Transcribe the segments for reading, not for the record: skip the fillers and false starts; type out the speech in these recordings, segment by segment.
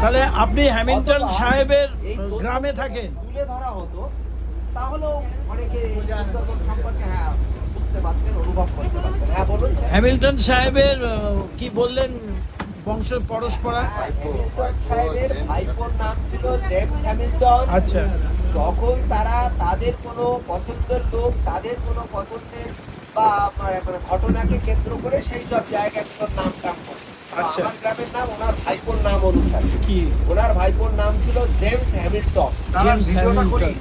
তাহলে আপনি হ্যামিল্টন সাহেবের গ্রামে থাকেন? তুলে ধরা হতো তাহলেও অনেকে সুন্দরবন সম্পর্কে বুঝতে পারতেন, অনুভব করতে পারতেন। হ্যাঁ বলুন। হ্যামিল্টন সাহেবের কি বললেন বংশ পরস্পরা? হ্যামিল্টন সাহেবের ভাইপোর নাম ছিল জেমস হ্যামিল্টন। আচ্ছা। যখন তারা তাদের কোনো পছন্দের লোক, তাদের কোনো পছন্দের বা ঘটনাকে কেন্দ্র করে সেই সব জায়গাগুলোর নাম টাম করে। আচ্ছা। আমার গ্রামের নাম ওনার ভাইপোর নাম অনুসারে। কি? ওনার ভাইপোর নাম ছিল জেমস হ্যামিল্টন। James Hamilton.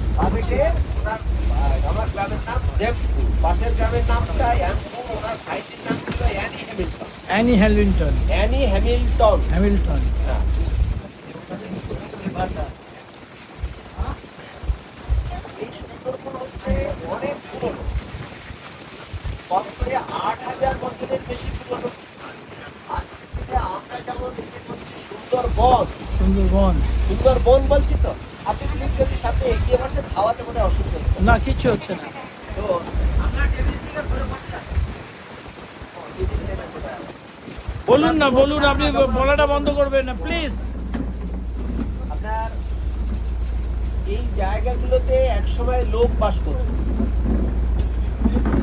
আমার গ্রামের নাম জেমসপুর, পাশের গ্রামের নামটা অ্যানপুর। ওনার ভাইটির নাম ছিল Annie Hamilton. Annie Hamilton. Annie Hamilton. Hamilton. হ্যাঁ। এই সুন্দরবন হচ্ছে অনেক পুরনো, কম করে ৮,০০০ বছরের বেশি পুরনো। আজকে থেকে আমরা যেমন দেখে করছি সুন্দরবন, সুন্দরবন। সুন্দরবন বলছি তো। আপনি প্লিজ যদি সামনে এগিয়ে বসেন, খাওয়াতে মনে অসুবিধা হচ্ছে না, কিচ্ছু হচ্ছে না। তো আমরা টেবিল থেকে ঘুরে বসে আছি। বলুন না, বলুন, আপনি বলাটা বন্ধ করবেন না প্লিজ। আপনার এই জায়গাগুলোতে একসময় লোক বাস করত।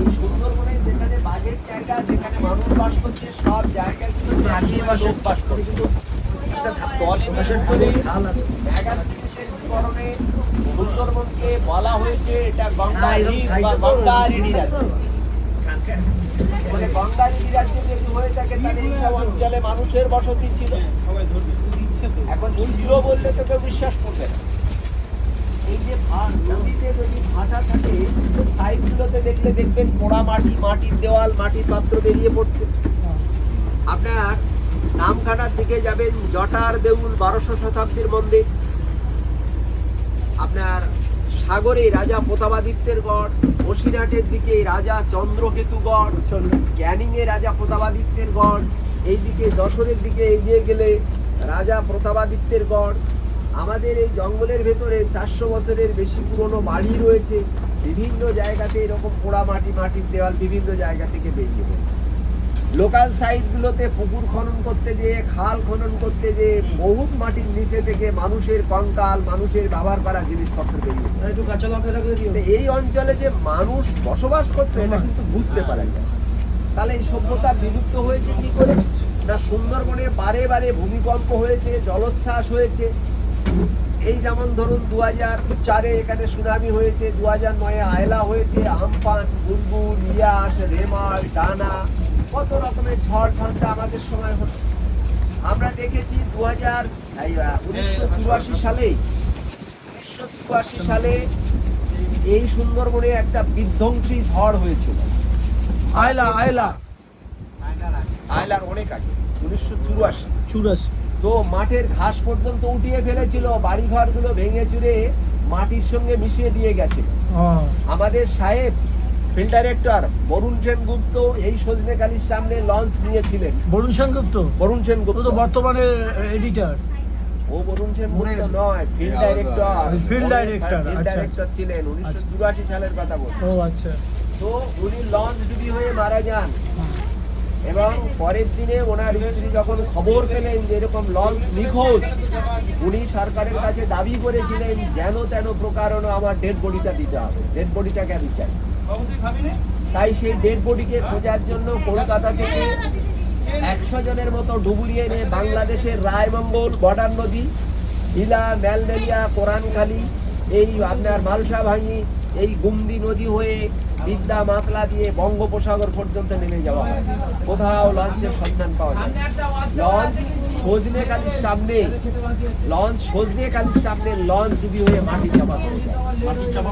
এই সুন্দরবনে যেখানে বাঘের জায়গা, যেখানে মানুষ বাস করছে, সব জায়গাগুলোতে একসময় লোক বাস করে। কিন্তু সুন্দরবনকে বলা হয়েছে এটা গঙ্গারিডি রাজ্য। মানে গঙ্গারিডি রাজ্য যদি হয়ে থাকে তাহলে এইসব অঞ্চলে মানুষের বসতি ছিল। এখন ছিল বললে তো কেউ বিশ্বাস করবে না। এই যে নদীতে যদি ভাটা থাকে, সাইডগুলোতে দেখলে দেখবেন পোড়া মাটি, মাটির দেওয়াল, মাটির পাত্র বেরিয়ে পড়ছে। আপনার নামখানার দিকে যাবেন, জটার দেউল ১২০০ শতাব্দীর মন্দির। আপনার সাগরে রাজা প্রতাপাদিত্যের গড়, বসিরহাটের দিকে রাজা চন্দ্রকেতুগড়, ক্যানিং এ রাজা প্রতাপাদিত্যের গড়, এইদিকে যশোরের দিকে এগিয়ে গেলে রাজা প্রতাপাদিত্যের গড়। আমাদের এই জঙ্গলের ভেতরে ৪০০ বছরের বেশি পুরনো বাড়ি রয়েছে। বিভিন্ন জায়গাতে এরকম পোড়া মাটি, মাটির দেওয়াল বিভিন্ন জায়গা থেকে বেরিয়ে পড়ছে। লোকাল সাইটগুলোতে পুকুর খনন করতে যেয়ে, খাল খনন করতে যেয়ে বহুত মাটির নিচে থেকে মানুষের কঙ্কাল, মানুষের ব্যবহার করা জিনিসপত্র বেরিয়ে পড়ছে। এই অঞ্চলে যে মানুষ বসবাস করতো এটা কিন্তু বুঝতে পারা যায়। তাহলে এই সভ্যতা বিলুপ্ত হয়েছে কি করে? না, সুন্দরবনে বারে বারে ভূমিকম্প হয়েছে, জলোচ্ছ্বাস হয়েছে। এই যেমন ধরুন ২০০৪-এ এখানে সুনামি হয়েছে, ২০০৯-এ আয়লা হয়েছে, আমফান, বুলবুল, ইয়াস, রেমাল, ডানা, কত রকমের ঝড় ঝঞ্ঝা আমাদের সময় হলো। আমরা দেখেছি ১৯৮৪ সালে এই সুন্দরবনে একটা বিধ্বংসী ঝড় হয়েছিল। আয়লার অনেক আগে, ১৯৮৪। তো মাঠের ঘাস পর্যন্ত উঠিয়ে ফেলেছিল, বাড়িঘর গুলো ভেঙে চুরে মাটির সঙ্গে মিশিয়ে দিয়ে গেছে। আমাদের সাহেব ফিল্ড ডাইরেক্টর বরুণ সেনগুপ্ত এই সজনেখালির সামনে লঞ্চ নিয়েছিলেন। বরুণ সেনগুপ্ত তো বর্তমানে এডিটর। ও বরুণ সেনগুপ্ত নয়, ফিল্ড ডাইরেক্টর ছিলেন। ১৯৮৪ সালের কথা বলছি। ও আচ্ছা। তো উনি লঞ্চ ডুবি হয়ে মারা যান এবং পরের দিনে ওনার স্ত্রী যখন খবর পেলেন যে এরকম লঞ্চ নিখোঁজ, উনি সরকারের কাছে দাবি করেছিলেন যেন তেন প্রকারণ আমার ডেড বডিটা দিতে হবে, ডেড বডিটাকে আমি চাই। তাই সেই ডেড বডিকে খোঁজার জন্য কলকাতা থেকে ১০০ জনের মতো ডুবুরি এনে বাংলাদেশের রায়মঙ্গল, বর্ডার নদী, ঝিলা, ম্যালডেলিয়া, কোরআনখালী, এই আপনার মালসা ভাঙি, এই গুমদি নদী হয়ে বিদ্যা মাতলা দিয়ে বঙ্গোপসাগর পর্যন্ত নেমে যাওয়া হয়। কোথাও লঞ্চের সন্ধান পাওয়া যায়। লঞ্চ সজনেখালির সামনে লঞ্চ ডুবি হয়ে মাটি চাপা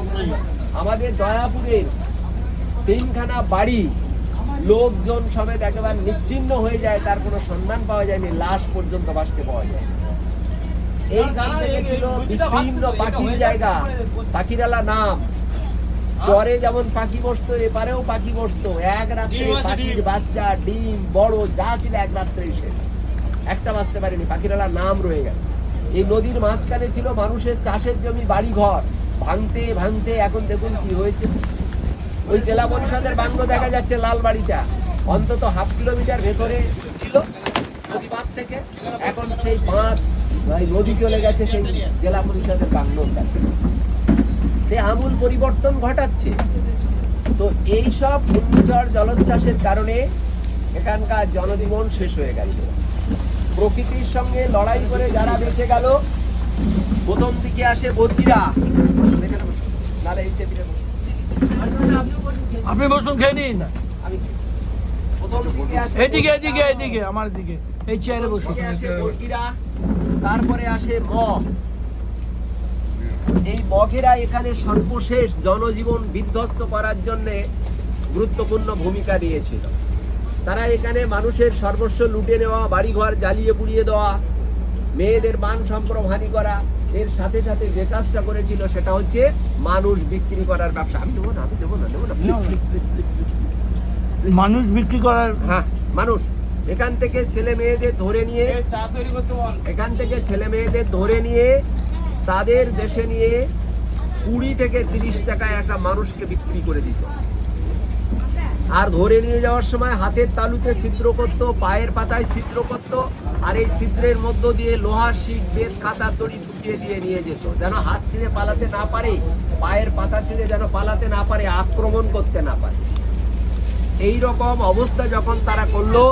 পড়ে যায়। আমাদের দয়াপুরের ৩খানা বাড়ি লোকজন সমেত একেবারে নিশ্চিহ্ন হয়ে যায়, তার কোনো সন্ধান পাওয়া যায়নি, লাশ পর্যন্ত বাঁচতে পাওয়া যায়। এইখান থেকে ছিল বিস্তীর্ণ পাখির জায়গা, পাখিরালা নাম। চরে যেমন পাখি বসতো, এপারেও পাখি বসতো। এক রাত্রে পাখির বাচ্চা, ডিম, বড় যা ছিল এক রাত্রে শেষ, একটা বাঁচতে পারেনি। পাখিরালা নাম রয়ে গেছে। এই নদীর মাঝখানে ছিল মানুষের চাষের জমি, বাড়ি ঘর, ভাঙতে ভাঙতে এখন দেখুন কি হয়েছে। ওই জেলা পরিষদের বাংলো দেখা যাচ্ছে, লাল বাড়িটা অন্তত ½ কিলোমিটার ভেতরে ছিল নদী বাঁধ থেকে। এখন সেই বাঁধ ভাই নদী চলে গেছে সেই জেলা পরিষদের বাংলোর কাছে। আমূল পরিবর্তন ঘটাচ্ছে। তো এইসব ঘূর্ণিঝড় জলোচ্ছ্বাসের কারণে এখানকার জনজীবন শেষ হয়ে গেল। প্রকৃতির সঙ্গে লড়াই করে যারা বেঁচে গেল, প্রথম দিকে আসে বর্গিরা, নালে এই টেবিলে বসুন। আপনি বসুন, খেয়ে নিন। আমি প্রথম দিকে আসে এইদিকে এইদিকে এইদিকে আমার দিকে, এই চেয়ারে বসুন। আসে বর্গিরা, তারপরে আসে মগ। এই মগেরা এখানে সর্বশেষ জনজীবন বিধ্বস্ত করার জন্য গুরুত্বপূর্ণ ভূমিকা নিয়েছিল। তারা এখানে মানুষের সর্বস্ব লুটে নেওয়া, বাড়িঘর জ্বালিয়ে পুড়িয়ে দেওয়া, মেয়েদের মান সম্ভ্রম হানি করা, এর সাথে সাথে যে কাজটা করেছিল সেটা হচ্ছে মানুষ বিক্রি করার ব্যবসা। আমি দেবো না, আমি দেবো না, দেবো না, please please please please please. মানুষ বিক্রি করার, হ্যাঁ মানুষ এখান থেকে ছেলে মেয়েদের ধরে নিয়ে, এখান থেকে ছেলে মেয়েদের ধরে নিয়ে তাদের দেশে নিয়ে 20 থেকে 30 টাকায় একটা মানুষকে বিক্রি করে দিত। আর ধরে নিয়ে যাওয়ার সময় হাতের তালুতে ছিদ্র করত, পায়ের পাতায় ছিদ্র করত, আর এই ছিদ্রের মধ্য দিয়ে লোহার শিক, বেত, কাঁটা, দড়ি ঢুকিয়ে দিয়ে নিয়ে যেত, যেন হাত ছিঁড়ে পালাতে না পারে, পায়ের পাতা ছিঁড়ে যেন পালাতে না পারে, আক্রমণ করতে না পারে। এই রকম অবস্থা যখন তারা করলো,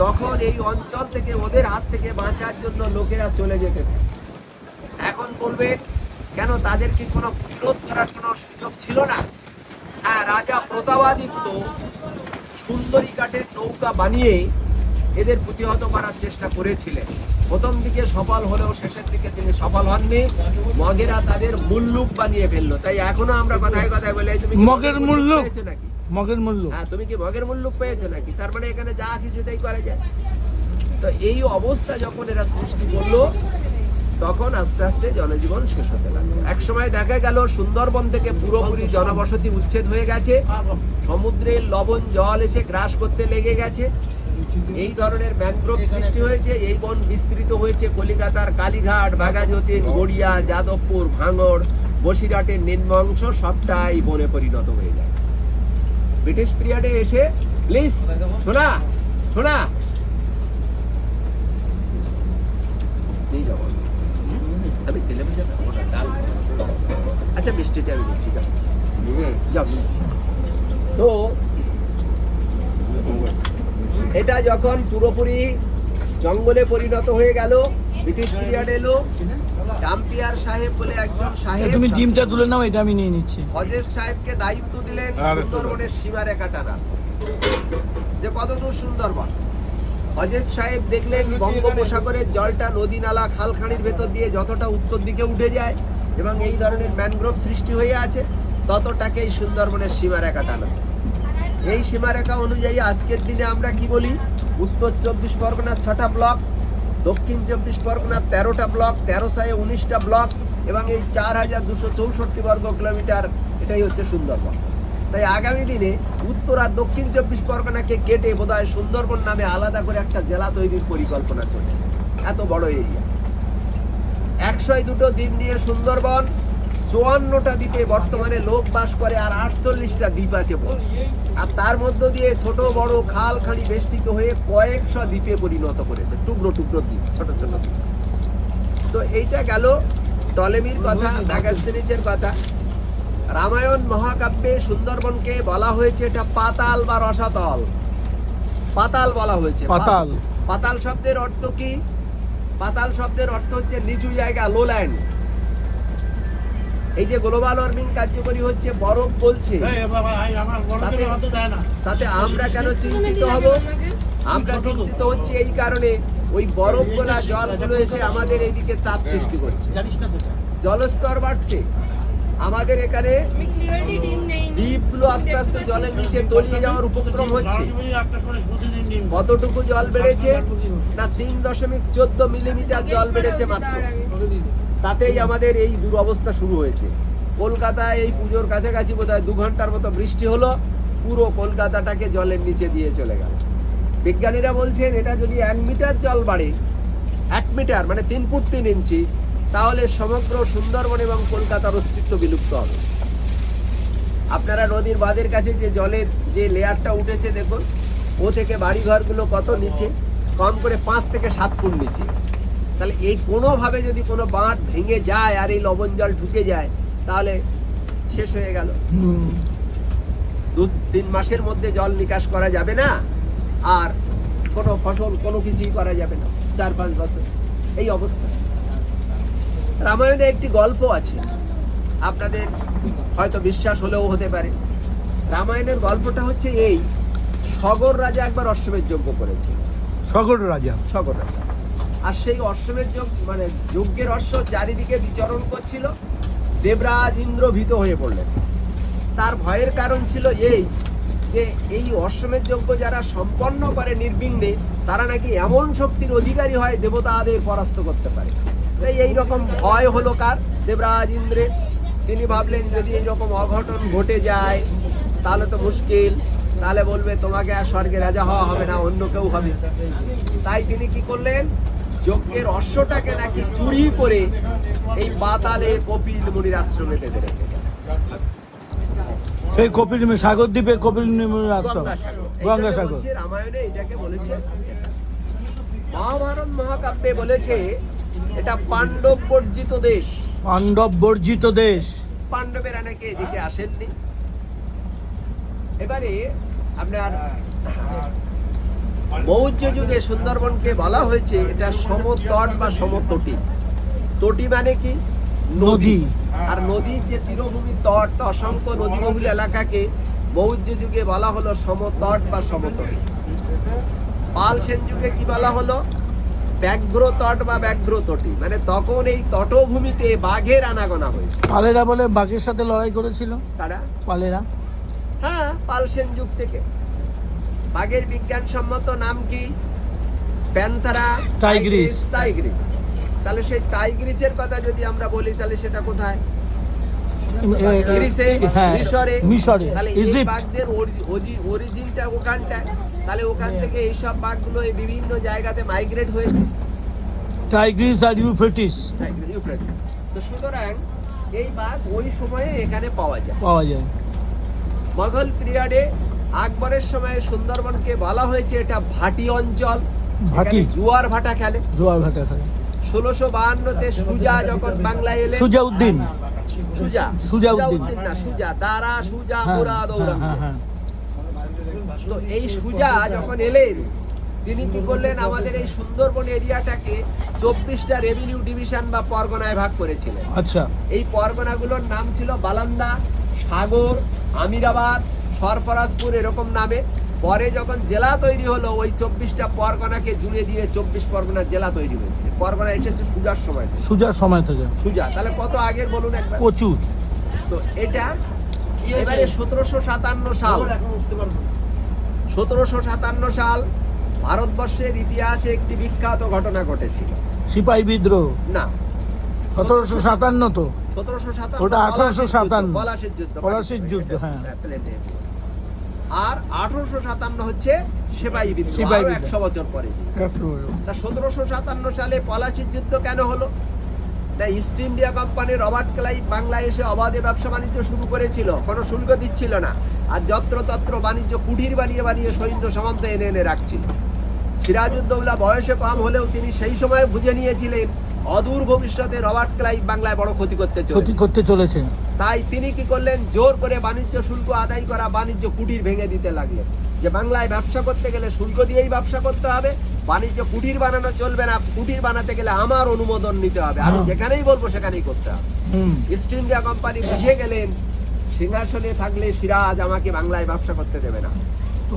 তখন এই অঞ্চল থেকে ওদের হাত থেকে বাঁচার জন্য লোকেরা চলে যেতে। এখন বলবে কেন তাদের কি কোনো বিরোধ করার কোনো সুযোগ ছিল না? হ্যাঁ, রাজা প্রতাপাদিত্য সুন্দরী কাঠের নৌকা বানিয়ে এদের প্রতিহত করার চেষ্টা করেছিলেন। প্রথম দিকে সফল হলেও শেষের দিকে তিনি সফল হননি। মগেরা তাদের মুল্লুক বানিয়ে ফেললো। তাই এখনো আমরা কথায় কথায় বলে, তুমি মগের মুল্লুক পেয়েছো নাকি? মগের মূল্য, হ্যাঁ, তুমি কি মগের মুল্লুক পেয়েছো নাকি? তার মানে এখানে যা কিছুতেই করা যায়। তো এই অবস্থা যখন এরা সৃষ্টি করলো, তখন আস্তে আস্তে জনজীবন শেষ হতে লাগলো। এক সময় দেখা গেল সুন্দরবন থেকে পুরোপুরি জনবসতি উচ্ছেদ হয়ে গেছে, সমুদ্রের লবণ জল এসে গ্রাস করতে লেগে গেছে, এই ধরনের ম্যানগ্রোভ সৃষ্টি হয়েছে। এই বন বিস্তৃত হয়েছে কলিকাতার কালীঘাট, বাঘাযতীন, গড়িয়া, যাদবপুর, ভাঙড়, বসিরহাটের নিম্ন অংশ সবটাই বনে পরিণত হয়ে যায়। ব্রিটিশ পিরিয়ডে এসে, প্লিজ শোনা শোনা, আমি তেলে ভেজা খাবো না, ডাল। আচ্ছা মিষ্টিটা আমি দিচ্ছি, যাও। তো এটা যখন পুরোপুরি জঙ্গলে পরিণত হয়ে গেল, ব্রিটিশ পিরিয়ড এলো, ডাম্পিয়ার সাহেব বলে একজন সাহেব, তুমি ডিমটা তুলে নাও, এটা আমি নিয়ে নিচ্ছি। হজেজ সাহেবকে দায়িত্ব দিলেন সুন্দরবনের সীমারেখা টানা, যে কতদূর সুন্দরবন। হজেজ সাহেব দেখলেন বঙ্গোপসাগরের জলটা নদী নালা খালখানির ভেতর দিয়ে যতটা উত্তর দিকে উঠে যায় এবং এই ধরনের ম্যানগ্রোভ সৃষ্টি হয়ে আছে, ততটাকেই সুন্দরবনের সীমারেখা টানা। এই সীমারেখা অনুযায়ী আজকের দিনে আমরা কি বলি, উত্তর 24 পরগনার 6টা ব্লক, দক্ষিণ 24 পরগনার 13টা ব্লক, 1319টা ব্লক এবং এই 4264 বর্গ কিলোমিটার, এটাই হচ্ছে সুন্দরবন। তাই আগামী দিনে উত্তর আর দক্ষিণ 24 পরগনাকে কেটে বোধহয় সুন্দরবন নামে আলাদা করে একটা জেলা তৈরির পরিকল্পনা চলছে। এত বড় এরিয়া, 102টো দ্বীপ নিয়ে সুন্দরবন, 54টা দ্বীপে বর্তমানে লোক বাস করে, আর 48টা দ্বীপ আছে। আর তার মধ্য দিয়ে ছোট বড় খাল খানি বেষ্টিত হয়ে কয়েকশো দ্বীপে পরিণত করেছে, টুকরো টুকরো দ্বীপ, ছোট ছোট দ্বীপ। তো এইটা গেল টলেমির কথা, মেগাস্থেনিসের কথা। রামায়ণ মহাকাব্যে সুন্দরবনকে বলা হয়েছে এটা পাতাল বা রসাতল। পাতাল বলা হয়েছে। পাতাল, পাতাল শব্দের অর্থ কি? পাতাল শব্দের অর্থ হচ্ছে নিচু জায়গা, লোল্যান্ড। এই যে গ্লোবাল ওয়ার্মিং কার্যকরী হচ্ছে, বরফ গলছে, তাতে আমরা কেন চিন্তিত হব? আমরা চিন্তিত হচ্ছি এই কারণে, ওই বরফ গোলা জলগুলো এসে আমাদের এইদিকে চাপ সৃষ্টি করছে, জলস্তর বাড়ছে, আমাদের এখানে দ্বীপগুলো আস্তে আস্তে জলের নিচে তলিয়ে যাওয়ার উপক্রম হচ্ছে। কতটুকু জল বেড়েছে? না, 3.14 মিলিমিটার জল বেড়েছে মাত্র। তাতেই আমাদের এই দুরবস্থা শুরু হয়েছে। কলকাতায় এই পুজোর কাছাকাছি বোধহয় 2 ঘন্টার মতো বৃষ্টি হলো, পুরো কলকাতাটাকে জলের নিচে দিয়ে চলে গেল। বিজ্ঞানীরা বলছেন এটা যদি 1 মিটার জল বাড়ে, 1 মিটার মানে 3 ফুট 3 ইঞ্চি, তাহলে সমগ্র সুন্দরবন এবং কলকাতার অস্তিত্ব বিলুপ্ত হবে। আপনারা নদীর বাঁধের কাছে যে জলের যে লেয়ারটা উঠেছে দেখুন, ও থেকে বাড়িঘরগুলো কত নিচে, কম করে 5 থেকে 7 ফুট নিচে। তাহলে এই কোনোভাবে যদি কোনো বাঁধ ভেঙে যায় আর এই লবণ জল ঢুকে যায় তাহলে শেষ হয়ে গেল। 2-3 মাসের মধ্যে জল নিকাশ করা যাবে না, আর কোনো ফসল কোনো কিছুই করা যাবে না 4-5 বছর এই অবস্থা। রামায়ণে একটি গল্প আছে, আপনাদের হয়তো বিশ্বাস হলেও হতে পারে। রামায়ণের গল্পটা হচ্ছে এই, সগর রাজা একবার অশ্বমেধ যজ্ঞ করেছে। সগর রাজা আর সেই অশ্বমেধ মানে যজ্ঞের অশ্ব চারিদিকে বিচরণ করছিল। দেবরাজ ইন্দ্র ভীত হয়ে পড়লেন। তার ভয়ের কারণ ছিল এই যে এই অশ্বমেধ যজ্ঞ যারা সম্পন্ন করে নির্বিঘ্নে, তারা নাকি এমন শক্তির অধিকারী হয় দেবতাদের পরাস্ত করতে পারে। তাই এইরকম ভয় হলো কার? দেবরাজ ইন্দ্রের। তিনি ভাবলেন যদি এইরকম অঘটন ঘটে যায় তাহলে তো মুশকিল, তাহলে বলবে তোমাকে আর স্বর্গে রাজা হওয়া হবে না, অন্য কেউ হবে। তাই তিনি কি করলেন, যজ্ঞের অশ্বটাকে নাকি চুরি করে এই পাতালে কপিল মুনির আশ্রমে বেঁধে রেখে গেলেন। সেই কপিল সাগর দ্বীপে কপিল মুনির আশ্রম, গঙ্গাসাগর। রামায়ণে এটাকে বলেছে, মহাভারত মহাকাব্যে বলেছে এটা পাণ্ডব বর্জিত দেশ। পাণ্ডব বর্জিত দেশ। পাণ্ডবেরা নাকি এদিকে আসেননি। এবারে আপনার মৌর্য যুগে সুন্দরবনকে বলা হয়েছে এটা সমতট বা সমতটি। তটি মানে কি? নদী। আর নদীর যে তীরভূমি তট, অসংখ্য নদীবহুল এলাকাকে মৌর্য যুগে বলা হলো সমতট বা সমতটি। পাল সেন যুগে কি বলা হলো? ব্যাঘ্র তট বা ব্যাঘ্র তটি। মানে তখন এই তটভূমিতে বাঘের আনাগোনা হয়েছে। পালেরা বলে বাঘের সাথে লড়াই করেছিল তারা, পালেরা। হ্যাঁ, পাল সেন যুগ থেকে। বাঘের বিজ্ঞানসম্মত নাম কি? প্যান্থারা টাইগ্রিস। টাইগ্রিস। তাহলে সেই টাইগ্রিসের কথা যদি আমরা বলি তাহলে সেটা কোথায়? গ্রিসে, মিশরে। মিশরে, তাহলে এই ইজিপ্ট। বাঘদের অরিজিনটা ওখানটায়। তাহলে ওখান থেকে এইসব বাঘগুলো এই বিভিন্ন জায়গাতে মাইগ্রেট হয়েছে। টাইগ্রিস আর ইউফ্রেটিস। ইউফ্রেটিস। তো সুতরাং এই বাঘ ওই সময়ে এখানে পাওয়া যায়। মোগল পিরিয়ডে আকবরের সময় সুন্দরবনকে বলা হয়েছে এটা ভাটি অঞ্চল। ভাটি। জুয়ার ভাটা খেলে। 1652-তে সুজা যখন বাংলায় এলেন। সুজাউদ্দিন। দারা সুজা মুরাদ ঔরঙ্গজেব। তো এই সুজা যখন এলেন তিনি কি করলেন, আমাদের এই সুন্দরবন এরিয়াটাকে 24টা রেভিনিউ ডিভিশন বা পরগনায় ভাগ করেছিলেন। আচ্ছা। এই পরগনাগুলোর নাম ছিল বালান্দা, সাগর, আমিরাবাদ, সরফরাজপুর এরকম নামে। পরে যখন জেলা তৈরি হলো ওই 24টা পরগনাকে জুড়ে দিয়ে 24 পরগনা জেলা তৈরি হয়েছে। পরগনা এসেছে সুজার সময় থেকে। সুজা তাহলে কত আগের বলুন একবার? প্রচুর। তো এটা এবারে 1757 সাল, 1757 সাল ভারতবর্ষের ইতিহাসে একটি বিখ্যাত ঘটনা ঘটেছিল। সিপাহী বিদ্রোহ না, 1757 তো। 1757 ওটা 1857 পলাশির যুদ্ধ। হ্যাঁ। আর 1857 হচ্ছে সিপাহী বিদ্রোহ, 100 বছর পরে। তা 1757 সালে পলাশির যুদ্ধ কেন হলো? না, east India company Robert Clive বাংলায় এসে অবাধে ব্যবসা বাণিজ্য শুরু করেছিল, কোনো শুল্ক দিচ্ছিল না। আর যত্রতত্র বাণিজ্য কুটির বানিয়ে বানিয়ে সৈন্য সামন্ত এনে এনে রাখছিল। সিরাজউদ্দৌলা বয়সে কম হলেও তিনি সেই সময় বুঝে নিয়েছিলেন অদূর ভবিষ্যতে রবার্ট ক্লাইভ বাংলায় বড় ক্ষতি করতে চলেছে। তাই তিনি কি করলেন, জোর করে বাণিজ্য শুল্ক আদায় করা বাণিজ্য কুটির ভেঙে দিতে লাগলেন। যে বাংলায় ব্যবসা করতে গেলে শুল্ক দিয়েই ব্যবসা করতে হবে, বাণিজ্য কুটির বানানো চলবে না, কুটির বানাতে গেলে আমার অনুমোদন নিতে হবে, আমি যেখানেই বলবো সেখানেই করতে হবে। ইস্ট ইন্ডিয়া কোম্পানি বুঝে গেলেন সিংহাসনে থাকলে সিরাজ আমাকে বাংলায় ব্যবসা করতে দেবে না,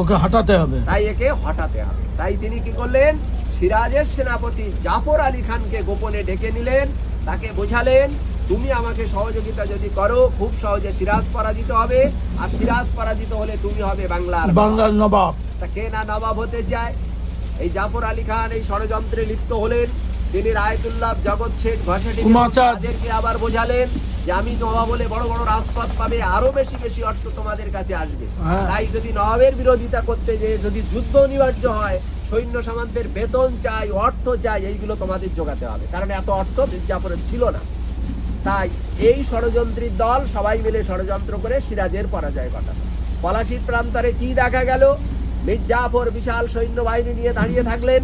ওকে হটাতে হবে, তাই একে হটাতে হবে। তাই তিনি কি করলেন, সিরাজের সেনাপতি জাফর আলী খানকে গোপনে ডেকে নিলেন, তাকে বোঝালেন তুমি আমাকে সহযোগিতা যদি করো খুব সহজে সিরাজ পরাজিত হবে, আর সিরাজ পরাজিত হলে তুমি হবে বাংলার নবাব। তা কে না নবাব হতে চায়? এই জাফর আলী খান এই ষড়যন্ত্রে লিপ্ত হলেন। তিনি রায়তুল্লাহ, জগৎ শেঠ, ঘোষাটিকে আবার বোঝালেন যে আমি নবাব বলে বড় বড় রাজপথ পাবে, আরো বেশি বেশি অর্থ তোমাদের কাছে আসবে। তাই যদি নবাবের বিরোধিতা করতে যে যদি যুদ্ধ অনিবার্য হয়, সৈন্য সামন্তের বেতন চাই, অর্থ চাই, এইগুলো তোমাদের জোগাতে হবে, কারণ এত অর্থ মির্জাফরের ছিল না। তাই এই ষড়যন্ত্রী দল সবাই মিলে ষড়যন্ত্র করে সিরাজের পরাজয় ঘটায়। পলাশির প্রান্তরে কি দেখা গেল? মির্জাফর বিশাল সৈন্যবাহিনী নিয়ে দাঁড়িয়ে থাকলেন।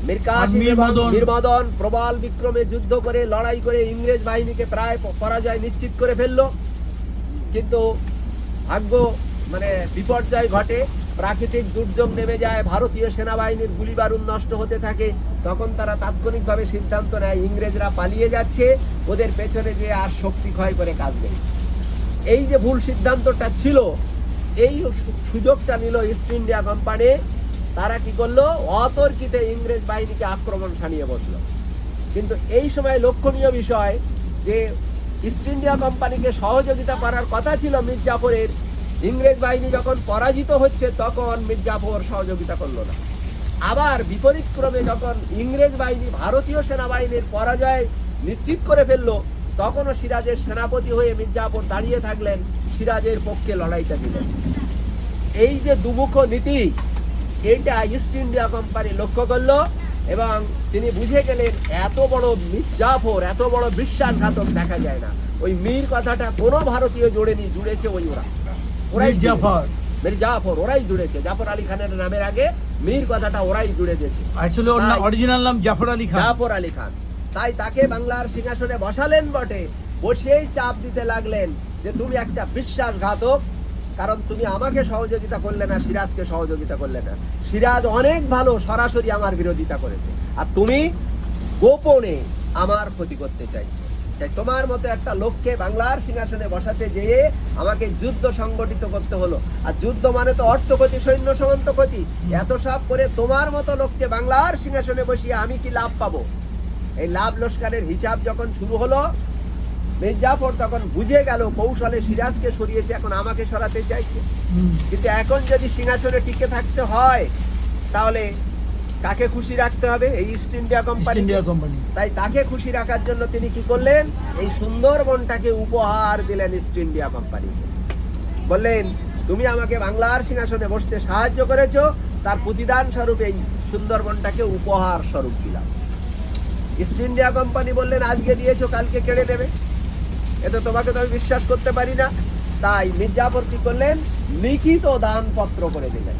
মীর কাসিম মীর এবং মদন। মীর মদন প্রবল বিক্রমে যুদ্ধ করে লড়াই করে ইংরেজ বাহিনীকে প্রায় পরাজয় নিশ্চিত করে ফেললো। কিন্তু ভাগ্য মানে বিপর্যয় ঘটে, প্রাকৃতিক দুর্যোগ নেমে যায়, ভারতীয় সেনাবাহিনীর গুলি বারুদ নষ্ট হতে থাকে। তখন তারা তাৎক্ষণিকভাবে সিদ্ধান্ত নেয় ইংরেজরা পালিয়ে যাচ্ছে, ওদের পেছনে যে আর শক্তি ক্ষয় করে কাজ নেই। এই যে ভুল সিদ্ধান্তটা ছিল, এই সুযোগটা নিল ইস্ট ইন্ডিয়া কোম্পানি। তারা কি করলো, অতর্কিতে ইংরেজ বাহিনীকে আক্রমণ শানিয়ে বসলো। কিন্তু এই সময় লক্ষণীয় বিষয় যে ইস্ট ইন্ডিয়া কোম্পানিকে সহযোগিতা করার কথা ছিল মীর জাফরের। ইংরেজ বাহিনী যখন পরাজিত হচ্ছে তখন মীর জাফর সহযোগিতা করলো না। আবার বিপরীত ক্রমে যখন ইংরেজ বাহিনী ভারতীয় সেনাবাহিনীর পরাজয় নিশ্চিত করে ফেললো, তখনও সিরাজের সেনাপতি হয়ে মীর জাফর দাঁড়িয়ে থাকলেন, সিরাজের পক্ষে লড়াইটা দিলেন। এই যে দুমুখ নীতি, এইটা ইস্ট ইন্ডিয়া কোম্পানি লক্ষ্য করলো এবং তিনি বুঝে গেলেন এত বড় মীর জাফর, এত বড় বিশ্বাসঘাতক দেখা যায় না। ওই মীর কথাটা কোনো ভারতীয় জোড়েনি, জুড়েছে ওই ওরাই মীর জাফর। মীর জাফর ওরাই জুড়েছে। জাফর আলী খানের নামের আগে মীর কথাটা ওরাই জুড়ে দিয়েছে। অ্যাকচুয়ালি ওর অরিজিনাল নাম জাফর আলী খান। জাফর আলী খান। তাই তাকে বাংলার সিংহাসনে বসালেন বটে, বসেই চাপ দিতে লাগলেন যে তুমি একটা বিশ্বাসঘাতক, কারণ তুমি আমাকে সহযোগিতা করলে না, সিরাজকে সহযোগিতা করলে না। সিরাজ অনেক ভালো, সরাসরি আমার বিরোধিতা করেছে, আর তুমি গোপনে আমার ক্ষতি করতে চাইছো। তাই তোমার মতো একটা লোককে বাংলার সিংহাসনে বসাতে যেয়ে আমাকে যুদ্ধ সংগঠিত করতে হলো। আর যুদ্ধ মানে তো অর্থ ক্ষতি, সৈন্য সামন্ত ক্ষতি। এত সব করে তোমার মতো লোককে বাংলার সিংহাসনে বসিয়ে আমি কি লাভ পাবো? এই লাভ লোকসানের হিসাব যখন শুরু হলো, মীর জাফর তখন বুঝে গেল কৌশলে সিরাজকে সরিয়েছে, এখন আমাকে সরাতে চাইছে। কিন্তু এখন যদি সিংহাসনে টিকে থাকতে হয় তাহলে কাকে খুশি রাখতে হবে? এই ইস্ট ইন্ডিয়া কোম্পানি। তাই তাকে খুশি রাখার জন্য তিনি কি করলেন, এই সুন্দরবনটাকে উপহার দিলেন ইস্ট ইন্ডিয়া কোম্পানিকে। বললেন তুমি আমাকে বাংলার সিংহাসনে বসতে সাহায্য করেছো, তার প্রতিদান স্বরূপ এই সুন্দরবনটাকে উপহার স্বরূপ দিলাম। ইস্ট ইন্ডিয়া কোম্পানি বললেন আজকে দিয়েছো কালকে কেড়ে নেবে, এটা তোমাকে তো আমি বিশ্বাস করতে পারি না। তাই মীর জাফর কি করলেন, লিখিত দানপত্র করে দিলেন।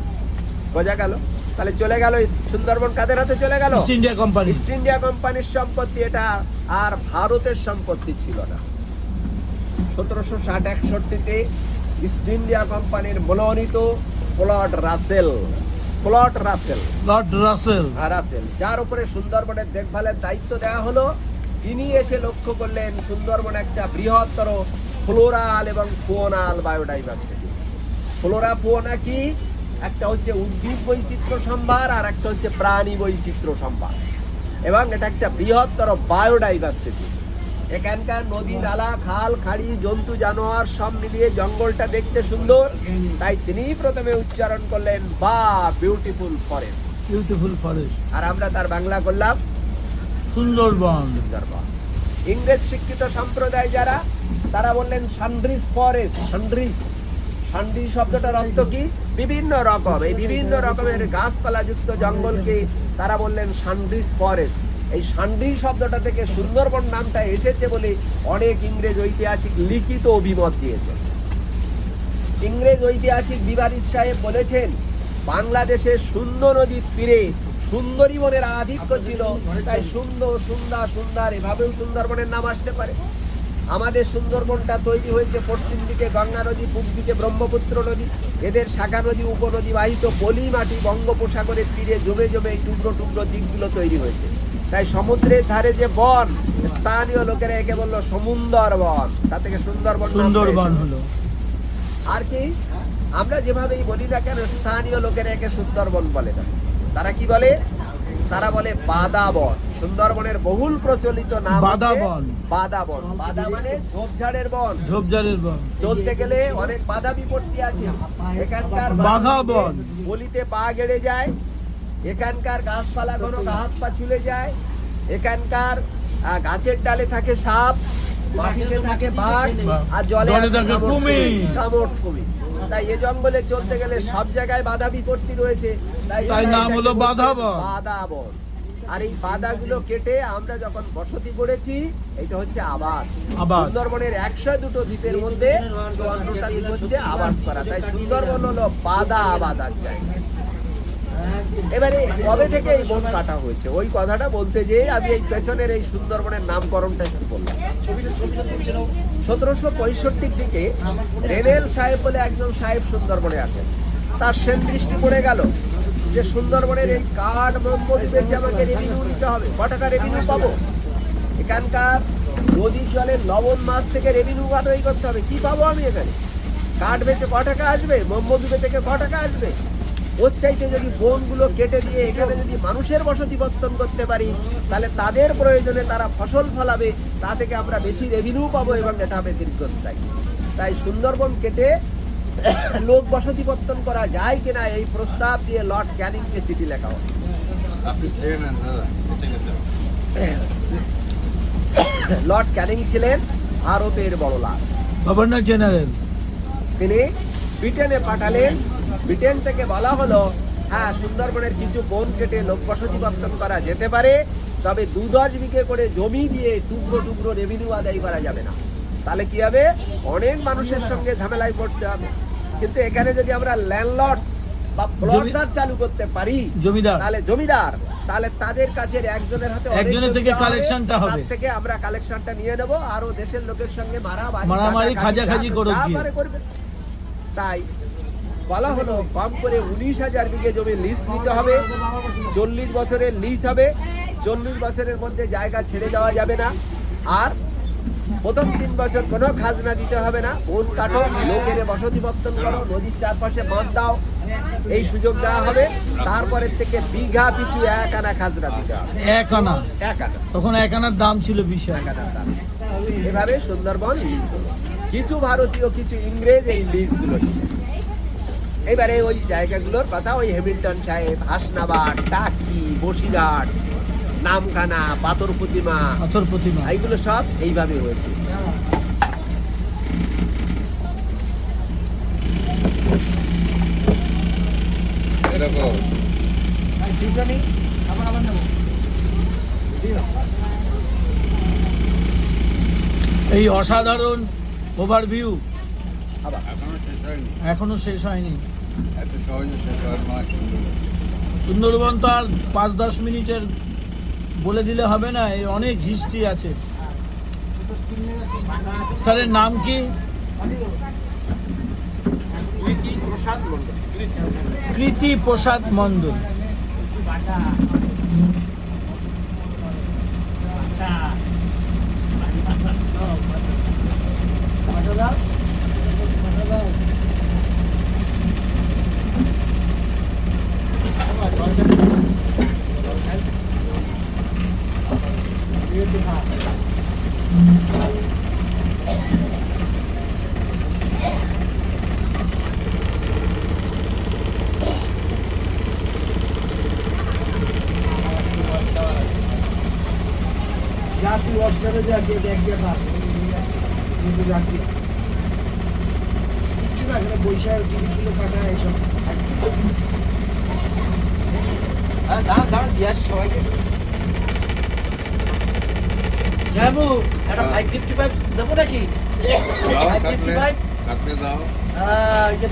বোঝা গেল? তাহলে চলে গেল সুন্দরবন কাদের হাতে চলে গেল? East India company. East India কোম্পানির সম্পত্তি, এটা আর ভারতের সম্পত্তি ছিল না। 1760-61 ইস্ট ইন্ডিয়া কোম্পানির মনোনীত লর্ড রাসেল, যার উপরে সুন্দরবনের দেখভালের দায়িত্ব দেওয়া হলো, তিনি এসে লক্ষ্য করলেন সুন্দরবন একটা বৃহত্তর ফ্লোরাল এবং ফোনাল বায়োডাইভার্সিটি। ফ্লোরা ফোনা কি? একটা হচ্ছে উদ্ভিদ বৈচিত্র্য সম্ভার, আর একটা হচ্ছে প্রাণী বৈচিত্র্য সম্ভার, এবং এটা একটা বৃহত্তর বায়োডাইভার্সিটি। এখানকার নদী নালা, খাল খাড়ি, জন্তু জানোয়ার সব মিলিয়ে জঙ্গলটা দেখতে সুন্দর। তাই তিনি প্রথমে উচ্চারণ করলেন বা বিউটিফুল ফরেস্ট। আর আমরা তার বাংলা করলাম সুন্দরবন। ইংরেজ শিক্ষিত সম্প্রদায় যারা, তারা বললেন সানড্রিস ফরেস্ট। সানড্রি শব্দটার অর্থ কি? বিভিন্ন রকম, এই বিভিন্ন রকমের গাছপালা যুক্ত জঙ্গলকে তারা বললেন সানড্রিস ফরেস্ট। এই সানড্রি শব্দটা থেকে সুন্দরবন নামটা এসেছে বলে অনেক ইংরেজ ঐতিহাসিক লিখিত অভিমত দিয়েছেন। ইংরেজ ঐতিহাসিক বিবারিজ সাহেব বলেছেন বাংলাদেশের সুন্দর নদীর তীরে সুন্দরী বনের আধিক্য ছিল, তাই সুন্দর এভাবেও সুন্দরবনের নাম আসতে পারে। আমাদের সুন্দরবনটা তৈরি হয়েছে পশ্চিম দিকে গঙ্গা নদী, পূব দিকে ব্রহ্মপুত্র নদী, এদের শাখা নদী উপনদী বাহিত পলি মাটি বঙ্গোপসাগরের তীরে জমে জমে এই টুকরো টুকরো দ্বীপগুলো তৈরি হয়েছে। তাই সমুদ্রের ধারে যে বন, স্থানীয় লোকেরা একে বললো সমুন্দর বন, তা থেকে সুন্দরবন হলো। আর কি, আমরা যেভাবেই বলি না কেন, স্থানীয় লোকেরা একে সুন্দরবন বলে না, তারা কি বলে? তারা বলে বাদা বন। সুন্দরবনের বহুল প্রচলিত নাম বাদা বন। বাদা মানে ঝোপঝাড়ের বন। চলতে গেলে অনেক বাধা বিপত্তি আছে। এখানকার বাধা বন, গলিতে পা গেড়ে যায়, এখানকার গাছপালা ঘন হাত পা ছুলে যায়, এখানকার গাছের ডালে থাকে সাপ, মাটিতে থাকে বাঘ, আর জলে থাকে কুমির। তাই এ জঙ্গলে চলতে গেলে সব জায়গায় বাধা বিপত্তি রয়েছে, তাই নাম হলো বাধা বন। আর এই বাধাগুলো কেটে আমরা যখন বসতি করেছি, এটা হচ্ছে আবাদ। সুন্দরবনের 102 দ্বীপের মধ্যে 54টা দ্বীপ হচ্ছে আবাদ করা, তাই সুন্দরবন হলো বাধা আবাদার জায়গা। এবারে কবে থেকে এই বন কাটা হয়েছে ওই কথাটা বলতে যেয়ে আমি এই পেছনের এই সুন্দরবনের নামকরণটা একটু বললাম। 1765 দিকে রেনেল সাহেব বলে একজন সাহেব সুন্দরবনে আসেন। তার সেন দৃষ্টি পড়ে গেল যে সুন্দরবনের এই কাঠ মোমবাতি বেচে আমাকে রেভিনিউ নিতে হবে। ক টাকা রেভিনিউ পাবো? এখানকার নদীর জলের লবণ মাছ থেকে রেভিনিউ কাটাই করতে হবে। কি পাবো আমি এখানে? কাঠ বেচে ক টাকা আসবে? মোমবাতি থেকে ক টাকা আসবে? ওর চাইতে যদি বনগুলো কেটে দিয়ে এখানে যদি মানুষের বসতি বর্তন করতে পারি তাহলে তাদের প্রয়োজনে তারা ফসল ফলাবে, তা থেকে আমরা বেশি রেভিনিউ পাবো এবং এটা হবে দীর্ঘস্থায়ী। তাই সুন্দরবন কেটে লোক বসতি বর্তন করা যায় কিনা এই প্রস্তাব দিয়ে লর্ড ক্যানিংকে চিঠি লেখা হয়। লর্ড ক্যানিং ছিলেন ভারতের বড় লাট, গভর্নর জেনারেল। তিনি ব্রিটেনে পাঠালেন। ব্রিটেন থেকে বলা হলো হ্যাঁ সুন্দরবনের কিছু বন কেটে লোক বসতি বর্তন করা যেতে পারে, তবে 2-10 বিঘে করে জমি দিয়ে টুকরো টুকরো রেভিনিউ আদায় করা যাবে না। তাহলে কি হবে? অনেক মানুষের সঙ্গে ঝামেলায় পড়তে হবে। কিন্তু এখানে যদি আমরা ল্যান্ডলর্ডস বা প্লটদার চালু করতে পারি, জমিদার, তাহলে তাদের কাছে একজনের হাতে একজনের থেকে কালেকশনটা হবে, তার থেকে আমরা কালেকশনটা নিয়ে নেব, আরো দেশের লোকের সঙ্গে মারামারি খাজাখাজি করবে। তাই বলা হলো কম করে 19,000 বিঘে জমি লিজ নিতে হবে। 40 বছরের লিজ হবে। 40 বছরের মধ্যে জায়গা ছেড়ে দেওয়া যাবে না। আর প্রথম 3 বছর কোনো খাজনা দিতে হবে না। বন কাটো, লোকের বসতি বর্তন করো, নদীর চারপাশে বাঁধ দাও, এই সুযোগ দেওয়া হবে। তারপরের থেকে বিঘা পিছু 1 আনা খাজনা দিতে হবে। 1 আনা। তখন 1 আনার দাম ছিল 20 টাকা। এভাবে সুন্দরবন লিজ হলো। কিছু ভারতীয় কিছু ইংরেজ এই লিজগুলো নিলেন। এবারে ওই জায়গাগুলোর কথা ওই হ্যামিল্টন সাহেব, হাসনাবাদ, টাকি, বসিরহাট, নামখানা, পাথর প্রতিমা এইগুলো সব এইভাবে হয়েছে। এই অসাধারণ ওভারভিউ এখনো শেষ হয়নি। সুন্দরবন তো আর 5-10 মিনিটের বলে দিলে হবে না, এই অনেক হিস্ট্রি আছে। স্যারের নাম কি? কৃতি প্রসাদ মণ্ডল।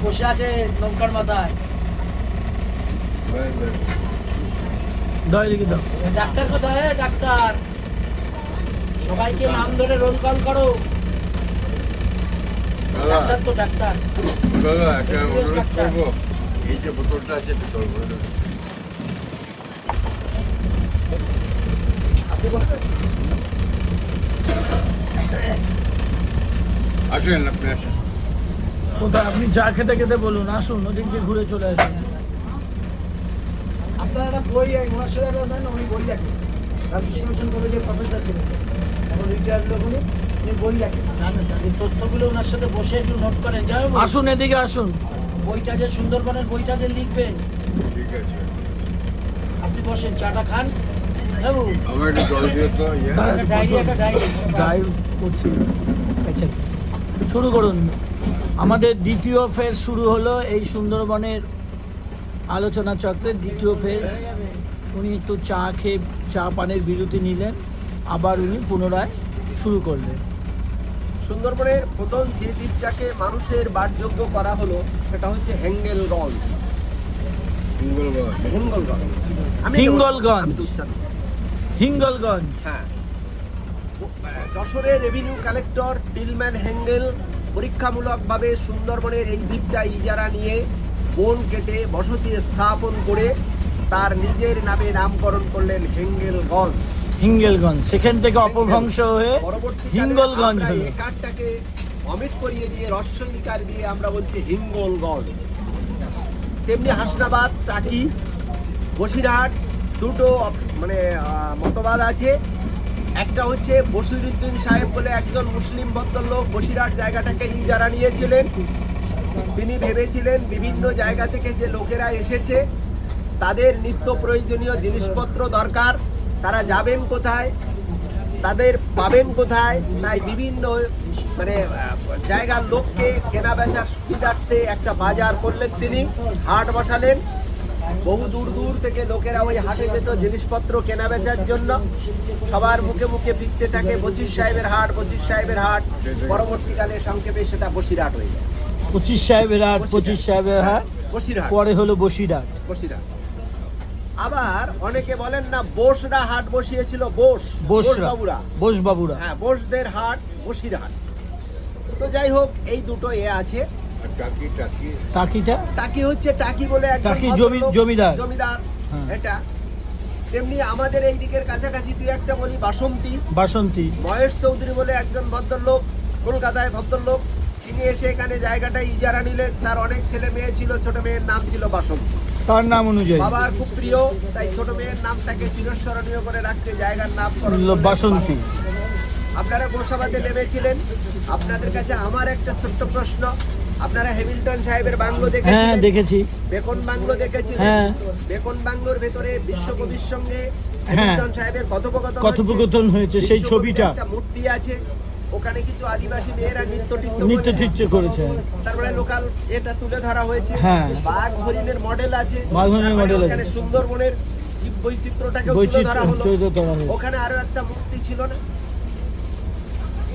বসে আছে নৌকার মাথায়। ডাক্তার কোথায়? ডাক্তার সবাইকে নাম ধরে রোল কল করো। ডাক্তার তো ডাক্তার। এই যে বোতলটা আছে আসেন, আপনি আসেন। কোথায়? আপনি চা খেতে খেতে বলুন, আসুন ওদিক দিয়ে ঘুরে চলে আসুন। আপনার একটা বই ওনার সাথে দেন, উনি বই লেখেন। রামকৃষ্ণ কলেজের প্রফেসর ছিলেন, এখন রিটায়ার্ড লোক। উনি বই লেখেন। এই তথ্যগুলো ওনার সাথে বসে একটু নোট করেন। যাই আসুন, এদিকে আসুন। বইটা যে সুন্দরবনের বইটা যে লিখবেন, ঠিক আছে, আপনি বসেন, চাটা খান। আমার একটু জল দিয়ে তো ডাইভ করছি। আচ্ছা, শুরু করুন। আমাদের দ্বিতীয় ফেজ শুরু হলো এই সুন্দরবনের আলোচনা চক্রের দ্বিতীয় ফেজ। উনি একটু চা পানের বিরতি নিলেন, আবার উনি পুনরায় শুরু করলেন। সুন্দরবনের প্রথম যে দ্বীপটাকে মানুষের বাসযোগ্য করা হলো সেটা হচ্ছে হেঙ্গেলগঞ্জ। হিঙ্গলগঞ্জ। হিঙ্গলগঞ্জ। হিঙ্গলগঞ্জ। আমি তো উচ্চারণ করি। হিঙ্গলগঞ্জ। হ্যাঁ, যশোরের রেভিনিউ কালেক্টর টিলম্যান হেঙ্গেল পরীক্ষামূলকভাবে সুন্দরবনের এই দ্বীপটা ইজারা নিয়ে বন কেটে বসতি স্থাপন করে তার নিজের নামে নামকরণ করলেন হেঙ্গেলগঞ্জ। হিঙ্গলগঞ্জ, সেখান থেকে অপভ্রংশ হয়ে পরবর্তীকালে হিঙ্গলগঞ্জ আমরা হলো। এই কারটাকে অমিট করিয়ে দিয়ে রস্বইকার দিয়ে আমরা বলছি হিঙ্গলগঞ্জ। তেমনি হাসনাবাদ, টাকি, বসিরহাট দুটো মানে মতবাদ আছে। একটা হচ্ছে বসিরউদ্দিন সাহেব বলে একজন মুসলিম ভদ্রলোক বসিরহাট জায়গাটাকে ইজারা নিয়েছিলেন। তিনি ভেবেছিলেন বিভিন্ন জায়গা থেকে যে লোকেরা এসেছে তাদের নিত্য প্রয়োজনীয় জিনিসপত্র দরকার, তারা যাবেন কোথায়, তাদের পাবেন কোথায়, তাই বিভিন্ন মানে জায়গার লোককে কেনা বেচার সুবিধার্থে একটা বাজার করলেন, তিনি হাট বসালেন। বহু দূর দূর থেকে লোকেরা ওই হাটে যেত জিনিসপত্র কেনা বেচার জন্য। সবার মুখে মুখে ফিরতে থাকে বশির সাহেবের হাট, বশির সাহেবের হাট। পরবর্তীকালে সংক্ষেপে সেটা বসিরহাট হয়ে যায়। 25 সাহেবের হাট, 25 সাহেবের হাট, বসিরহাট, পরে হলো বসিরহাট। বসিরহাট। আবার অনেকে বলেন না বোসরা হাট বসিয়েছিল, বোস, বোসরা, বাবুরা, বোস বাবুরা। হ্যাঁ, বোসদের হাট বসিরহাট। তো যাই হোক, এই দুটো আছে। আর টাকি টাকি টাকিটা টাকি হচ্ছে টাকি বলে একজন টাকি ভদ্রলোক, জমিদার। জমিদার হ্যাঁ। এটা। তেমনি আমাদের এই দিকের কাছাকাছি দুই একটা বলি বাসন্তী। বাসন্তী। মহেশ চৌধুরী বলে একজন ভদ্রলোক, কলকাতায় ভদ্রলোক, তিনি এসে এখানে জায়গাটা ইজারা নিলেন। তার অনেক ছেলে মেয়ে ছিল, ছোট মেয়ের নাম ছিল বাসন্তী। তার নাম অনুযায়ী বাবার খুব প্রিয়, তাই ছোট মেয়ের নামটাকে চিরস্মরণীয় করে রাখতে জায়গার নাম বাসন্তী। আপনারা গোসাবাতে নেমেছিলেন। আপনাদের কাছে আমার একটা ছোট্ট প্রশ্ন, আপনারা হ্যামিল্টন সাহেবের বাংলো হ্যাঁ, দেখেছেন? দেখেছি। বেকন বাংলো দেখেছিলেন? হ্যাঁ। বেকন বাংলোর ভেতরে বিশ্বকবির সঙ্গে হ্যাঁ, হ্যামিল্টন সাহেবের কথোপকথন হয়েছে, সেই বিশ্বকবির ছবিটা। একটা মূর্তি আছে, ওখানে কিছু আদিবাসী মেয়েরা নৃত্য নৃত্য করেছে। তারপরে লোকাল এটা তুলে ধরা হয়েছে। হ্যাঁ। বাঘ হরিণের মডেল আছে, বাঘ হরিণের তারপরে মডেল আছে। ওখানে সুন্দরবনের জীব বৈচিত্র্যটাকে তুলে ধরা হলো। বৈচিত্র্য। ওখানে আরো একটা মূর্তি ছিল না?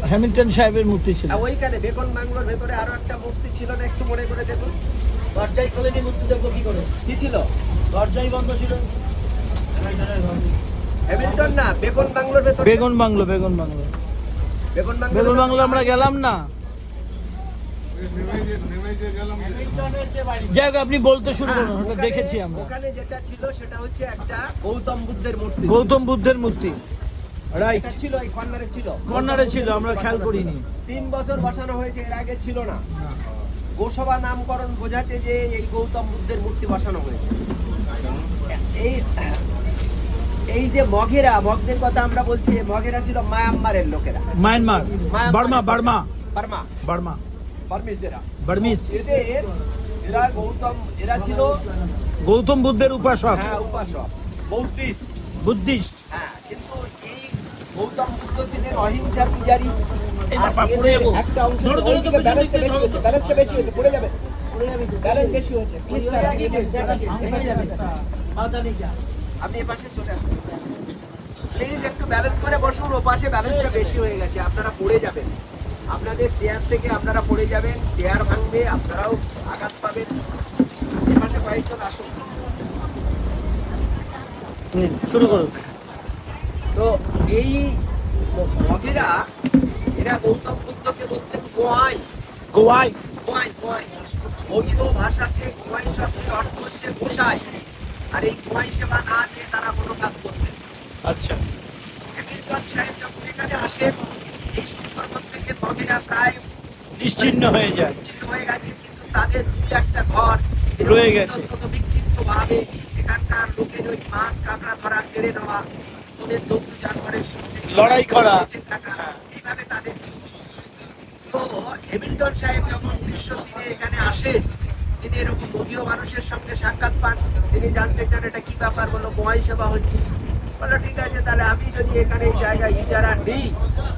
হ্যামিল্টন সাহেবের মূর্তি ছিল। আর ওইখানে বেকন বাংলোর ভেতরে আরো একটা মূর্তি ছিল না? একটু মনে করে দেখুন। দরজাই খোলেনি, মূর্তি দেখবো কি করে? কি ছিল? দরজাই বন্ধ ছিল। হ্যামিল্টন না, বেকন বাংলোর ভেতরে। বেগুন বাংলো, বেগুন বাংলো, বেকন বেগুন বাংলো আমরা গেলাম না। নেমে যে গেলাম যাই হোক, আপনি বলতে শুরু হ্যাঁ, করুন, ওটা ওখানে- দেখেছি আমরা। ওখানে যেটা ছিল সেটা হচ্ছে একটা গৌতম বুদ্ধের মূর্তি। গৌতম বুদ্ধের মূর্তি, রাইট। এটা ছিল, এই কর্নারে ছিল। কর্নারে ছিল, আমরা খেয়াল করিনি। 3 বছর বসানো হয়েছে, এর আগে ছিল না। গোসভা নামকরণ বোঝাতে যে এই গৌতম বুদ্ধের মূর্তি বসানো হয়েছে। এই এই যে মগদের কথা আমরা বলছি, এই মগেরা ছিল মায়ানমারের লোকেরা। Myanmar, Burma, Burma, Burma, Burma, বার্মিজেরা। বার্মিস। এরা ছিল গৌতম বুদ্ধের উপাসক, হ্যাঁ, উপাসক, বৌদ্ধিস্ট। বুদ্ধিস্ট। হ্যাঁ, কিন্তু এই গৌতম বুদ্ধ ছিলেন অহিংসার পূজারী। এই আর বাবা, পড়ে এদের যাবো। একটা অংশ ধরো, ধরো, ওইদিকে ধরো, ব্যালেন্সটা ধরো, বেশি ধরো। হয়েছে, ব্যালেন্সটা বেশি হয়েছে, পড়ে যাবে, ব্যালেন্স বেশি হয়েছে। Please, sir, এগিয়ে যান। আপনি এপাশে চলে আসুন প্লিজ, একটু ব্যালেন্স করে বসুন। ও পাশে ব্যালেন্সটা বেশি হয়ে গেছে, আপনারা পড়ে যাবেন। আপনাদের চেয়ার থেকে আপনারা পড়ে যাবেন, চেয়ার ভাঙবে, আপনারাও আঘাত পাবেন। এপাশে কয়েকজন আসুন। শুরু করুন। তো এই মগেরা, এরা গৌতম বুদ্ধকে বলতেন গোয়াই। গোয়াই। গোয়াই, গোয়াই। বৈধ ভাষাতে গোয়াই শব্দের অর্থ হচ্ছে গোসাই। আর এই গোয়াই সেবা না দিয়ে তারা কোনো কাজ করতেন। আচ্ছা। হ্যামিল্টন সাহেব যখন এখানে আসেন, এই সুন্দরবন থেকে মগেরা প্রায় নিশ্চিহ্ন হয়ে যায়। বিচ্ছিন্ন হয়ে গেছে, কিন্তু তাদের দুই একটা ঘর রয়ে গেছে। বিক্ষিপ্ত ভাবে এখানকার লোকের ওই মাছ কাঁকড়া ধরা, কেড়ে নেওয়া, ওদের জন্তু জানোয়ারের সঙ্গে লড়াই করা। বেঁচে থাকা, এইভাবে তাদের জীবন চলছে। তো হ্যামিল্টন সাহেব যখন 1903 এখানে আসেন, তিনি এরকম বগীয় মানুষের সঙ্গে সাক্ষাৎ পান। তিনি জানতে চান এটা কি ব্যাপার, বললো গোয়াই সেবা হচ্ছে। বললো ঠিক আছে, তাহলে আমি যদি এখানে এই জায়গায় ইজারা নিই,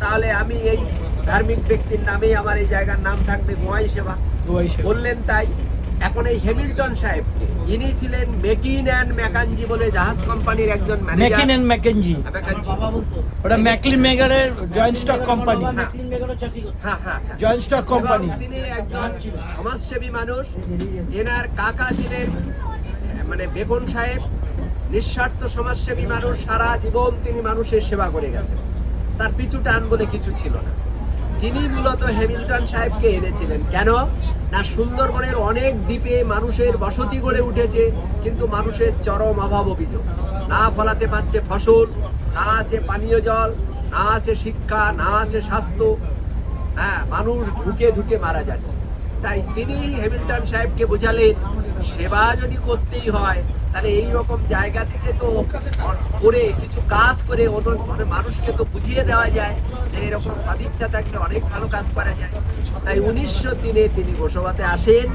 তাহলে আমি এই ধার্মিক ব্যক্তির নামেই আমার এই জায়গার নাম থাকবে গোয়াই সেবা। গোয়াই সেবা। বললেন তাই। এখন এই হ্যামিল্টন সাহেব, ইনি ছিলেন মেকিন অ্যান্ড ম্যাকানজি বলে জাহাজ কোম্পানির একজন মেকিন ম্যানেজার। এন্ড ম্যাকেনজি, ওটা ম্যাকলিন মেগারের জয়েন্ট স্টক কোম্পানি। হ্যাঁ, হ্যাঁ, হ্যাঁ। Joint stock company. এবং তিনি একজন সমাজসেবী মানুষ। এনার কাকা ছিলেন মানে বেকন সাহেব নিঃস্বার্থ সমাজসেবী মানুষ, সারা জীবন তিনি মানুষের সেবা করে গেছেন, তার পিছু টান বলে কিছু ছিল না। তিনি মূলত হ্যামিল্টন সাহেবকে এনেছিলেন কেন না, সুন্দরবনের অনেক দ্বীপে মানুষের বসতি গড়ে উঠেছে, কিন্তু মানুষের চরম অভাব অভিযোগ, না ফলাতে পারছে ফসল, না আছে পানীয় জল, না আছে শিক্ষা, না আছে স্বাস্থ্য, হ্যাঁ, মানুষ ঢুকে ঢুকে মারা যাচ্ছে। তাই তিনি হ্যামিল্টন সাহেবকে বোঝালেন সেবা যদি করতেই হয় তাহলে এই রকম জায়গা থেকে তো করে কিছু কাজ করে মানে মানুষকে তো বুঝিয়ে দেওয়া যায় যে এরকম সদিচ্ছা থাকলে অনেক ভালো কাজ করা যায়। তাই 1903-এ তিনি গোসাবাতে আসেন।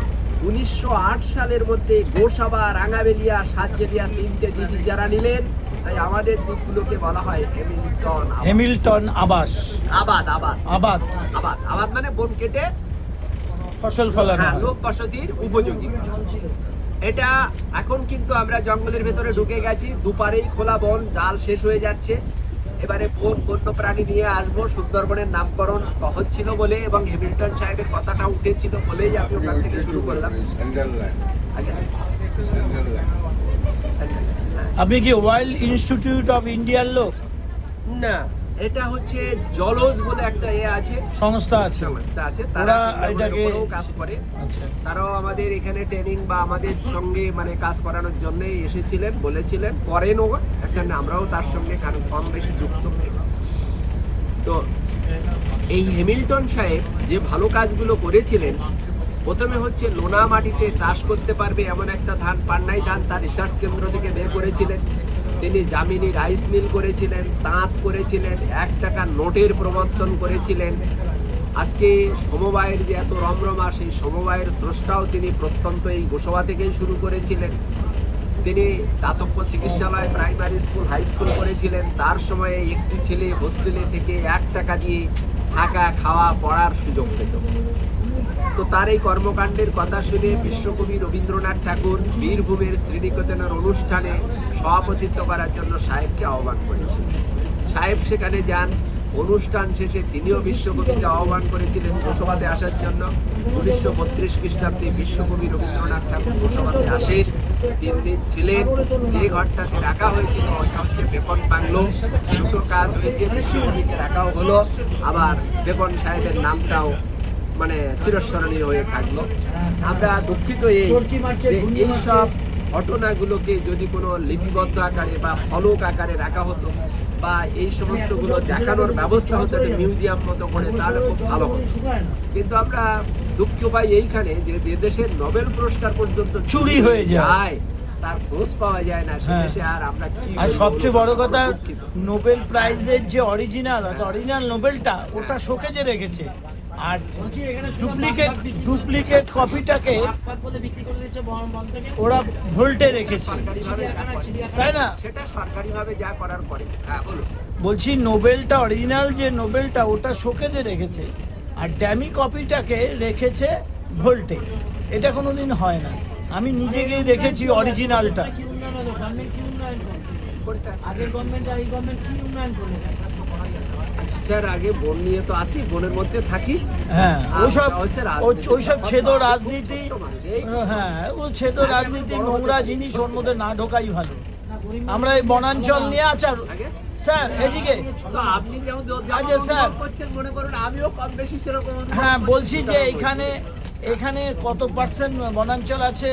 1908 সালের মধ্যে গোসাবা, রাঙাবেলিয়া, সাতজেলিয়া তিনটে দ্বীপ যারা নিলেন, তাই আমাদের দ্বীপগুলোকে বলা হয় হ্যামিল্টন আবাস। আবাদ আবাদ আবাদ আবাদ আবাদ মানে বন কেটে ফসল ফলানো। হ্যাঁ, লোক বসতির উপযোগী। এটা এখন কিন্তু আমরা জঙ্গলের ভেতরে ঢুকে গেছি, দুপারেই খোলা বন, জাল শেষ হয়ে যাচ্ছে। এবারে বন্য প্রাণী নিয়ে আসবো। সুন্দরবনের নামকরণ হচ্ছিল বলে এবং হ্যামিল্টন সাহেবের কথাটা উঠেছিল বলেই আমি ওখান থেকে শুরু করলাম। আপনি কি ওয়াইল্ড ইনস্টিটিউট অফ ইন্ডিয়ার লোক? না, এটা হচ্ছে জলজ বলে একটা আছে, সংস্থা আছে, সংস্থা আছে, তারা তারা এটাকে কাজ করে। আচ্ছা, তারাও আমাদের এখানে ট্রেনিং বা আমাদের সঙ্গে মানে কাজ করানোর জন্যই এসেছিলেন, বলেছিলেন, করেনও এখানে, আমরাও তার সঙ্গে কম বেশি যুক্ত। তো এই হ্যামিল্টন সাহেব যে ভালো কাজগুলো করেছিলেন, প্রথমে হচ্ছে লোনা মাটিতে চাষ করতে পারবে এমন একটা ধান, পান্নাই ধান, তার রিসার্চ কেন্দ্র থেকে বের করেছিলেন। তিনি জামিনী রাইস মিল করেছিলেন, তাঁত করেছিলেন, 1 টাকার নোটের প্রবর্তন করেছিলেন। আজকে সমবায়ের যে এত রমরমা, সেই সমবায়ের স্রষ্টাও তিনি প্রত্যন্ত এই গোসাবা থেকেই শুরু করেছিলেন। তিনি দাতব্য চিকিৎসালয়, প্রাইমারি স্কুল, হাই স্কুল করেছিলেন। তার সময়ে একটি ছেলে হোস্টেলে থেকে 1 টাকা দিয়ে থাকা, খাওয়া, পড়ার সুযোগ পেত। তো তার এই কর্মকাণ্ডের কথা শুনে বিশ্বকবি রবীন্দ্রনাথ ঠাকুর বীরভূমের শ্রীনিকেতনের অনুষ্ঠানে সভাপতিত্ব করার জন্য সাহেবকে আহ্বান করেছিলেন। সাহেব সেখানে যান। অনুষ্ঠান শেষে তিনিও বিশ্বকবিকে আহ্বান করেছিলেন গোসাবাতে আসার জন্য। 1932 খ্রিস্টাব্দে বিশ্বকবি রবীন্দ্রনাথ ঠাকুর গোসাবাতে আসেন। 3 দিন ছিলেন। যে ঘরটাতে রাখা হয়েছিল ওটা হচ্ছে বেকন বাংলো। দুটো কাজ হয়েছে, বিশ্বকবিকে রাখাও হলো, আবার বেকন সাহেবের নামটাও মানে চিরস্মরণীয় হয়ে থাকলো। আমরা দুঃখিত এইসব ঘটনাগুলোকে যদি কোনো লিপিবদ্ধ আকারে বা ফলক আকারে রাখা হতো বা এই সমস্ত গুলো দেখানোর ব্যবস্থা হতো মিউজিয়াম মতো করে, তাহলে খুব ভালো হতো। কিন্তু আমরা দুঃখ পাই এইখানে যে দেশের নোবেল পুরস্কার পর্যন্ত চুরি হয়ে যায়, তার খোঁজ পাওয়া যায় না। সেদেশে আর আমরা কি, আর সবচেয়ে বড় কথা নোবেল প্রাইজের যে অরিজিনাল নোবেলটা ওটা শোকেজে রেখেছে, আর ডুপ্লিকেট কপিটাকে ওরা ভোল্টে রেখেছে, তাই না? সেটা সরকারিভাবে যা করার করে। হ্যাঁ, বলুন। বলছি নোবেলটা, অরিজিনাল যে নোবেলটা ওটা শোকেজে রেখেছে, আর ড্যামি কপিটাকে রেখেছে ভোল্টে। এটা কোনোদিন হয় না। আমি নিজে গিয়ে দেখেছি অরিজিনালটা। আগের গভর্নমেন্ট আর এই গভর্নমেন্ট কি উন্নয়ন করলো? স্যার, আগে বন নিয়ে তো আছি, বনের মধ্যে থাকি। হ্যাঁ, ওইসব ছেদ রাজনীতি, হ্যাঁ, ও ছেদ রাজনীতি, নোংরা জিনিস ওর মধ্যে না ঢোকাই ভালো। আমরা এই বনাঞ্চল নিয়ে আচার, স্যার এদিকে আপনি যেমন স্যার করছেন মনে করুন আমিও কম বেশি সেরকম। হ্যাঁ, বলছি যে এখানে কত পার্সেন্ট বনাঞ্চল আছে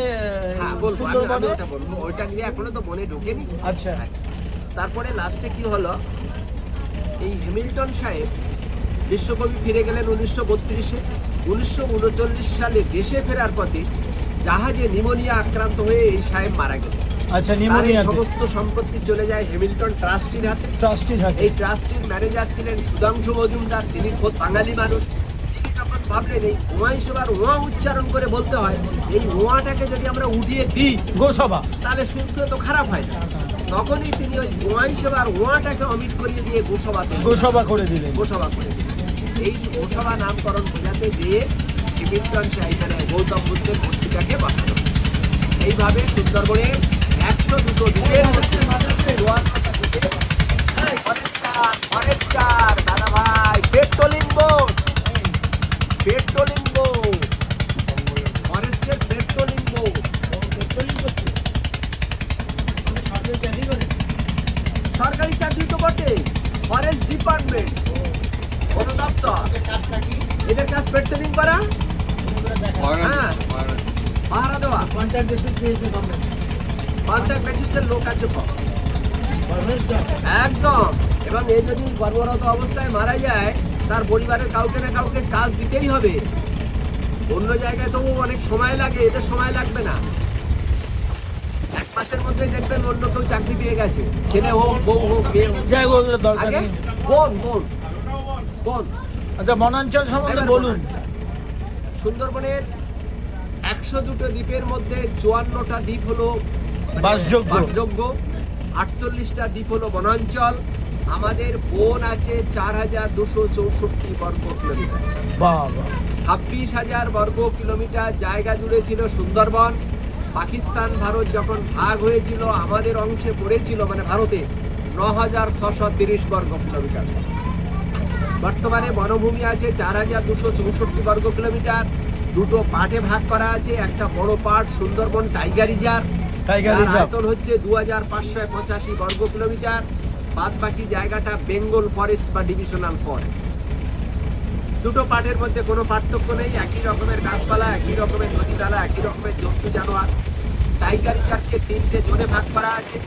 সুন্দরবনে? ওইটা নিয়ে এখনো তো বনে ঢোকেনি। আচ্ছা, তারপরে লাস্টে কি হলো, এই হ্যামিল্টন সাহেব বিশ্বকবি ফিরে গেলেন 1932-এ। 1939 সালে দেশে ফেরার পথে জাহাজে নিউমোনিয়া আক্রান্ত হয়ে এই সাহেব মারা গেলেন। আচ্ছা, নিউমোনিয়া সমস্ত সম্পত্তি চলে যায় হ্যামিল্টন ট্রাস্টির হাতে। এই ট্রাস্টির ম্যানেজার ছিলেন সুধাংশু মজুমদার। তিনি খোদ বাঙালি মানুষ। তিনি যখন ভাবলেন এই ওয়াই সেবার ওয়া উচ্চারণ করে বলতে হয়, এই ওয়াটাকে যদি আমরা উঠিয়ে দিই গোসাবা, তাহলে শুনতে তো খারাপ হয় না। তখনই তিনি ওই ওয়াই সেবার ওয়াটাকে অমিট করিয়ে দিয়ে গোসাবা করে দিলেন। এই গোসাবা নামকরণ বোঝাতে গিয়ে হ্যামিল্টন সাহেব গৌতম বুদ্ধের পত্রিকাকে বসানো। এইভাবে সুন্দরবনে 102 দ্বীপের মধ্যে ফরেস্টার দাদা ভাই, পেট্রোলিং বোট, ফরেস্টের পেট্রোলিং বোট, এদের কাজ পেট্রোলিং করা, হ্যাঁ, পাহারা দেওয়া। কন্ট্রাক্ট বেসিস দিয়েছে গভর্নমেন্ট। কন্ট্রাক্ট বেসিসের লোক আছে কম। একদম। এবং এ যদি কর্মরত অবস্থায় মারা যায়, তার পরিবারের কাউকে না কাউকে কাজ দিতেই হবে। অন্য জায়গায় তবু অনেক সময় লাগে, এদের সময় লাগবে না। 1 মাসের মধ্যেই দেখবেন অন্য কেউ চাকরি পেয়ে গেছে, ছেলে হোক, বউ হোক, মেয়ে হোক। যাই হোক, ওগুলো দরকার আগে নেই। বোন বোন বোন। আচ্ছা, বনাঞ্চল সম্বন্ধে বলুন। সুন্দরবনের 102টো দ্বীপের মধ্যে 54টা দ্বীপ হলো বাসযোগ্য। 48টা দ্বীপ হলো বনাঞ্চল। আমাদের বন আছে 4264 বর্গ কিলোমিটার। বাবা, 26,000 বর্গ কিলোমিটার জায়গা জুড়ে ছিল সুন্দরবন। পাকিস্তান ভারত যখন ভাগ হয়েছিল, আমাদের অংশে পড়েছিল, মানে ভারতে 9,630 বর্গ কিলোমিটার। বর্তমানে বনভূমি আছে 4,264 বর্গ কিলোমিটার। 2টো পার্টে ভাগ করা আছে। একটা বড় part Sundarban tiger reserve, tiger যার রিজার্ভ। আয়তন হচ্ছে 2,585 বর্গ কিলোমিটার। বাদ বাকি জায়গাটা বেঙ্গল ফরেস্ট বা ডিভিশনাল ফরেস্ট। 2টো পার্টের মধ্যে কোনো পার্থক্য নেই, একই রকমের গাছপালা, একই রকমের নদীনালা, একই রকমের জন্তু জানোয়ার। টাইগার রিজার্ভকে 3টে জোনে ভাগ করা আছে।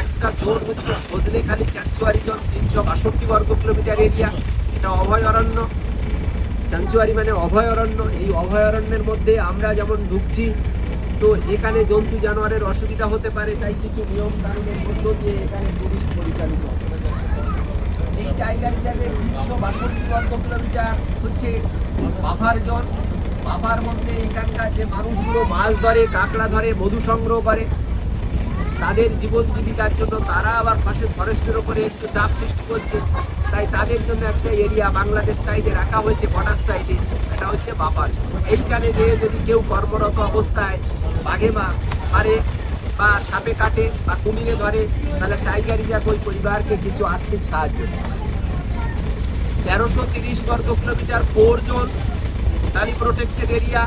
একটা জোন হচ্ছে সজনেখালি স্যাংচুয়ারি জোন, 362 বর্গ কিলোমিটার এরিয়া। এটা অভয়ারণ্য। স্যাংচুয়ারি মানে অভয়ারণ্য। এই অভয়ারণ্যের মধ্যে আমরা যেমন ঢুকছি, তো এখানে জন্তু জানোয়ারের অসুবিধা হতে পারে, তাই কিছু নিয়ম কানুনের মধ্য দিয়ে এখানে টুরিস্ট পরিচালিত। এই টাইগার রিজার্ভের 362 বর্গ কিলোমিটার হচ্ছে বাফার জোন। বাফার মধ্যে এখানকার যে মানুষগুলো মাছ ধরে, কাঁকড়া ধরে, মধু সংগ্রহ করে, তাদের জীবন জীবিকার জন্য তারা আবার পাশে ফরেস্টের উপরে একটু চাপ সৃষ্টি করছে, তাই তাদের জন্য একটা এরিয়া বাংলাদেশ সাইডে রাখা হয়েছে, বর্ডার সাইডে। এটা হচ্ছে বাফার। এইখানে গিয়ে যদি কেউ কর্মরত অবস্থায় বাঘে মারে বা সাপে কাটে বা কুমিরে ধরে, তাহলে টাইগার রিজার্ভ ওই পরিবারকে কিছু আর্থিক সাহায্য করে। 1330 বর্গ কিলোমিটার 4 জোন, তারই প্রোটেক্টেড এরিয়া।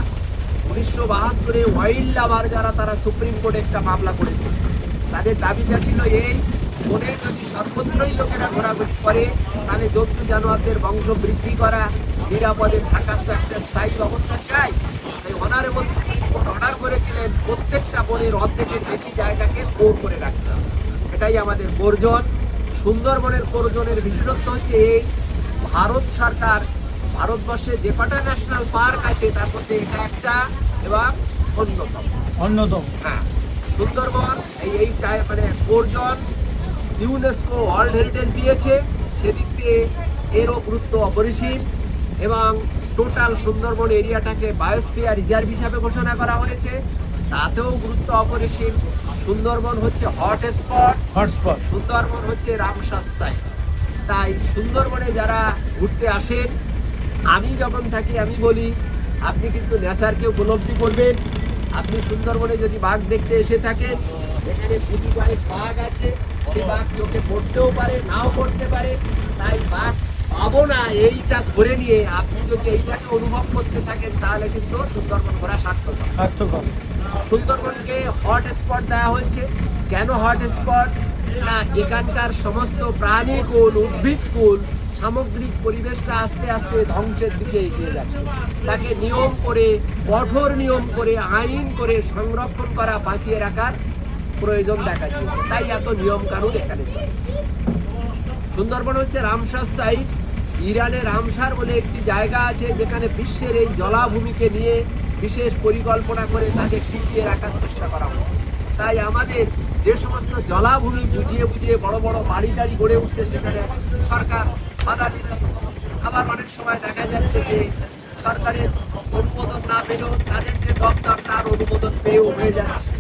1972-এ ওয়াইল্ড লাভার যারা, তারা সুপ্রিম কোর্টে একটা মামলা করেছে। তাদের দাবিটা ছিল এই, বনে যদি সর্বত্রই লোকেরা ঘোরাঘুরি করে, তাহলে জন্তু জানোয়ারদের বংশ বৃদ্ধি করা, নিরাপদে থাকার তো একটা স্থায়ী ব্যবস্থা চাই। তাই অনারেবল সুপ্রিম কোর্ট অর্ডার করেছিলেন প্রত্যেকটা বনের অর্ধেকের বেশি জায়গাকে কোর করে রাখতে হবে। এটাই আমাদের কোরজন। সুন্দরবনের কোরজনের বিশেষত্ব হচ্ছে এই, ভারত সরকার ভারতবর্ষে যে কটা ন্যাশনাল পার্ক আছে তার মধ্যে এটা একটা এবং অন্যতম। হ্যাঁ, সুন্দরবন মানে কোরজন ইউনেস্কো ওয়ার্ল্ড হেরিটেজ দিয়েছে, সেদিক দিয়ে এরও গুরুত্ব অপরিসীম। এবং টোটাল সুন্দরবন এরিয়াটাকে বায়োস্ফিয়ার রিজার্ভ হিসাবে ঘোষণা করা হয়েছে, তাতেও গুরুত্ব অপরিসীম। সুন্দরবন হচ্ছে হটস্পট। সুন্দরবন হচ্ছে রামসার সাইট। তাই সুন্দরবনে যারা ঘুরতে আসেন, আমি যখন থাকি আমি বলি, আপনি কিন্তু নেচারকে উপলব্ধি করবেন। আপনি সুন্দরবনে যদি বাঘ দেখতে এসে থাকেন, এখানে দুটি বাঘ আছে, সে বাঘ চোখে পড়তেও পারে, নাও পড়তে পারে। তাই বাঘ পাবো না এইটা ধরে নিয়ে আপনি যদি এইটাকে অনুভব করতে থাকেন, তাহলে কিন্তু সুন্দরবন ঘোরা সার্থক। সুন্দরবনকে হট স্পট দেওয়া হয়েছে। কেন হট স্পট? না, এখানকার সমস্ত প্রাণীকুল, উদ্ভিদকুল, সামগ্রিক পরিবেশটা আস্তে আস্তে ধ্বংসের দিকে এগিয়ে যাচ্ছে। তাকে নিয়ম করে, কঠোর নিয়ম করে, আইন করে সংরক্ষণ করা, বাঁচিয়ে রাখার প্রয়োজন দেখা দিয়েছে। তাই এত নিয়ম কানুন এখানে চলে। সুন্দরবন হচ্ছে রামসার সাইট। ইরানে রামসার বলে একটি জায়গা আছে, যেখানে বিশ্বের এই জলাভূমিকে নিয়ে বিশেষ পরিকল্পনা করে তাকে টিকিয়ে রাখার চেষ্টা করা হয়। তাই আমাদের যে সমস্ত জলাভূমি বুঝিয়ে বুঝিয়ে বড় বড় বাড়ি টাড়ি গড়ে উঠছে, সেখানে সরকার বাধা দিচ্ছে। আবার অনেক সময় দেখা যাচ্ছে যে সরকারের অনুমোদন না পেলেও তাদের যে দপ্তর, তার অনুমোদন পেয়েও হয়ে যাচ্ছে।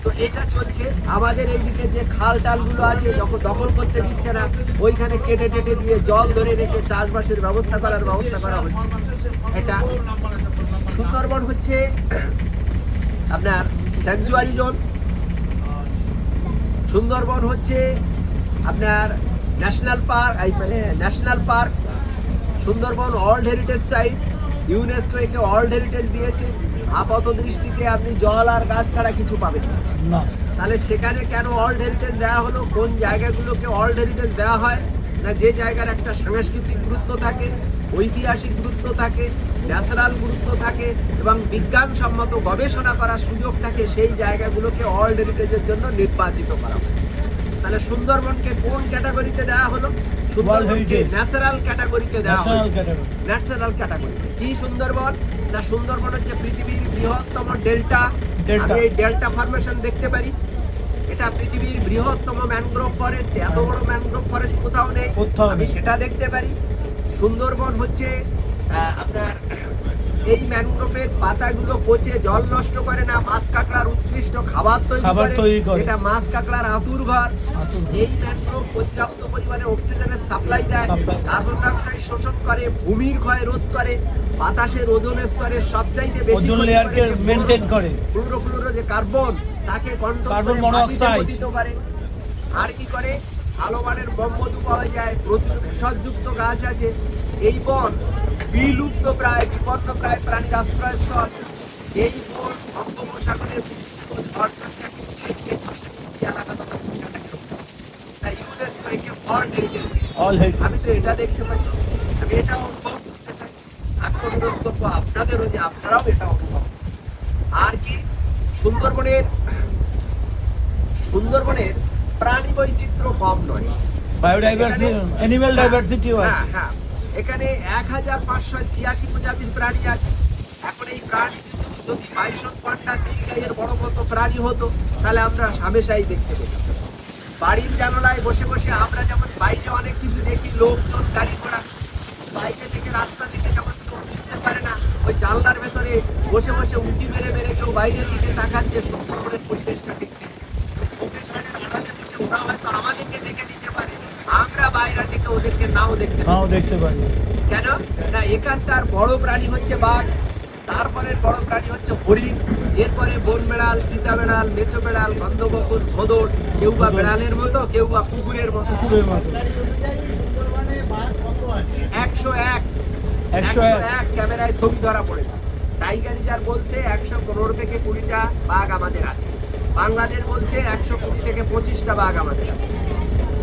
তো এটা চলছে। আমাদের এইদিকে যে খাল টালগুলো আছে, যখন দখল করতে দিচ্ছে না, ওইখানে কেটে টেটে দিয়ে জল ধরে রেখে চাষবাসের ব্যবস্থা করা হচ্ছে। এটা সুন্দরবন হচ্ছে আপনার স্যাংচুয়ারি জোন। সুন্দরবন হচ্ছে আপনার national park. Sundarban world heritage site, UNESCO একে ওয়ার্ল্ড হেরিটেজ দিয়েছে। আপাত দৃষ্টিতে আপনি জল আর গাছ ছাড়া কিছু পাবেন না। তাহলে সেখানে কেন ওয়ার্ল্ড হেরিটেজ দেওয়া হলো? কোন জায়গাগুলোকে ওয়ার্ল্ড হেরিটেজ দেওয়া হয়? না যে জায়গার একটা সাংস্কৃতিক গুরুত্ব থাকে, ঐতিহাসিক গুরুত্ব থাকে, ন্যাচারাল গুরুত্ব থাকে এবং বিজ্ঞানসম্মত গবেষণা করার সুযোগ থাকে, সেই জায়গাগুলোকে ওয়ার্ল্ড হেরিটেজের জন্য নির্বাচিত করা হয়। তাহলে সুন্দরবনকে কোন ক্যাটাগরিতে দেওয়া হলো? সুন্দরবনকে heritage। ন্যাচারাল ক্যাটাগরিতে দেওয়া ন্যাশনাল হলো। ক্যাটাগরি। Natural category. কি সুন্দরবন? না সুন্দরবন হচ্ছে পৃথিবীর বৃহত্তম ডেল্টা। ডেল্টা। আমি এই ডেল্টা ফরমেশন দেখতে পারি। এটা পৃথিবীর বৃহত্তম ম্যানগ্রোভ ফরেস্ট। এত বড় ম্যানগ্রোভ ফরেস্ট কোথাও নেই। কোথাও আমি নেই। সেটা দেখতে পারি। সুন্দরবন হচ্ছে আপনার এই ম্যানগ্রোভের পাতাগুলো পচে জল নষ্ট করে না, মাছ কাঁকড়ার উৎকৃষ্ট খাবার তৈরি করে। এটা মাছ কাঁকড়ার আতুর ঘর। এই ম্যানগ্রোভ পর্যাপ্ত পরিমাণে অক্সিজেনের সাপ্লাই দেয়, কার্বন ডাই অক্সাইড শোষণ করে, ভূমির ক্ষয় রোধ করে, বাতাসের ওজোন স্তরের সবচাইতে বেশি ওজোন লেয়ারকে মেইনটেইন করে, ফ্লুরো যে কার্বন তাকে কন্ট্রোল কার্বন করে, মনোক্সাইড মাটিতে পতিত করে। আর কি করে? ভালো মানের বনমধু পাওয়া যায়, প্রচুর ভেষজযুক্ত গাছ আছে। এই বন বিলুপ্ত প্রায়, বিপন্ন প্রায় প্রাণীর আশ্রয়স্থল। এই বন বঙ্গোপসাগরের অল হেড। আমি তো এটা দেখতে পাই, আমি এটা অনুভব করতে পাই। আমি অনুরোধ করবো আপনাদেরও যে আপনারাও এটা অনুভব করুন। আর কি সুন্দরবনের প্রাণী বৈচিত্র্য কম নয়, বায়োডাইভার্সিটি, অ্যানিমাল ডাইভার্সিটিও আছে। হ্যাঁ হ্যাঁ, এখানে 1586 প্রজাতির প্রাণী আছে। এখন এই প্রাণী যদি বাইসন, পান্ডা, নীলগাইয়ের বড় মতো প্রাণী হতো তাহলে আমরা হামেশাই দেখতে পেতাম। বাড়ির জানালায় বসে বসে আমরা যেমন বাইরে অনেক কিছু দেখি, লোকজন, গাড়ি ঘোড়া, বাইরে থেকে রাস্তা থেকে যেমন কেউ বুঝতে পারে না, ওই জানলার ভেতরে বসে বসে উঁকি মেরে মেরে কেউ বাইরের দিকে তাকাচ্ছে, সুন্দরবনের পরিবেশটা ঠিক নেই। ওরা হয়তো আমাদেরকে দেখে দিতে পারে, আমরা বাইরে থেকে ওদেরকে নাও দেখতে পারি। কেন না? এখানকার বড় প্রাণী হচ্ছে বাঘ, তারপরে বড় প্রাণী হচ্ছে হরিণ, এরপরে বন বেড়াল, চিতা বেড়াল, মেছো বেড়াল, গন্ধবকুল, ভোঁদড়, কেউ বা বেড়ালের মতো, কেউ বা কুকুরের মতো। 101 ক্যামেরায় ছবি ধরা পড়েছে। টাইগার রিজার্ভ বলছে 115 থেকে 20টা বাঘ আমাদের আছে। বাংলাদেশ বলছে 120 থেকে 25টা বাঘ আমাদের আছে।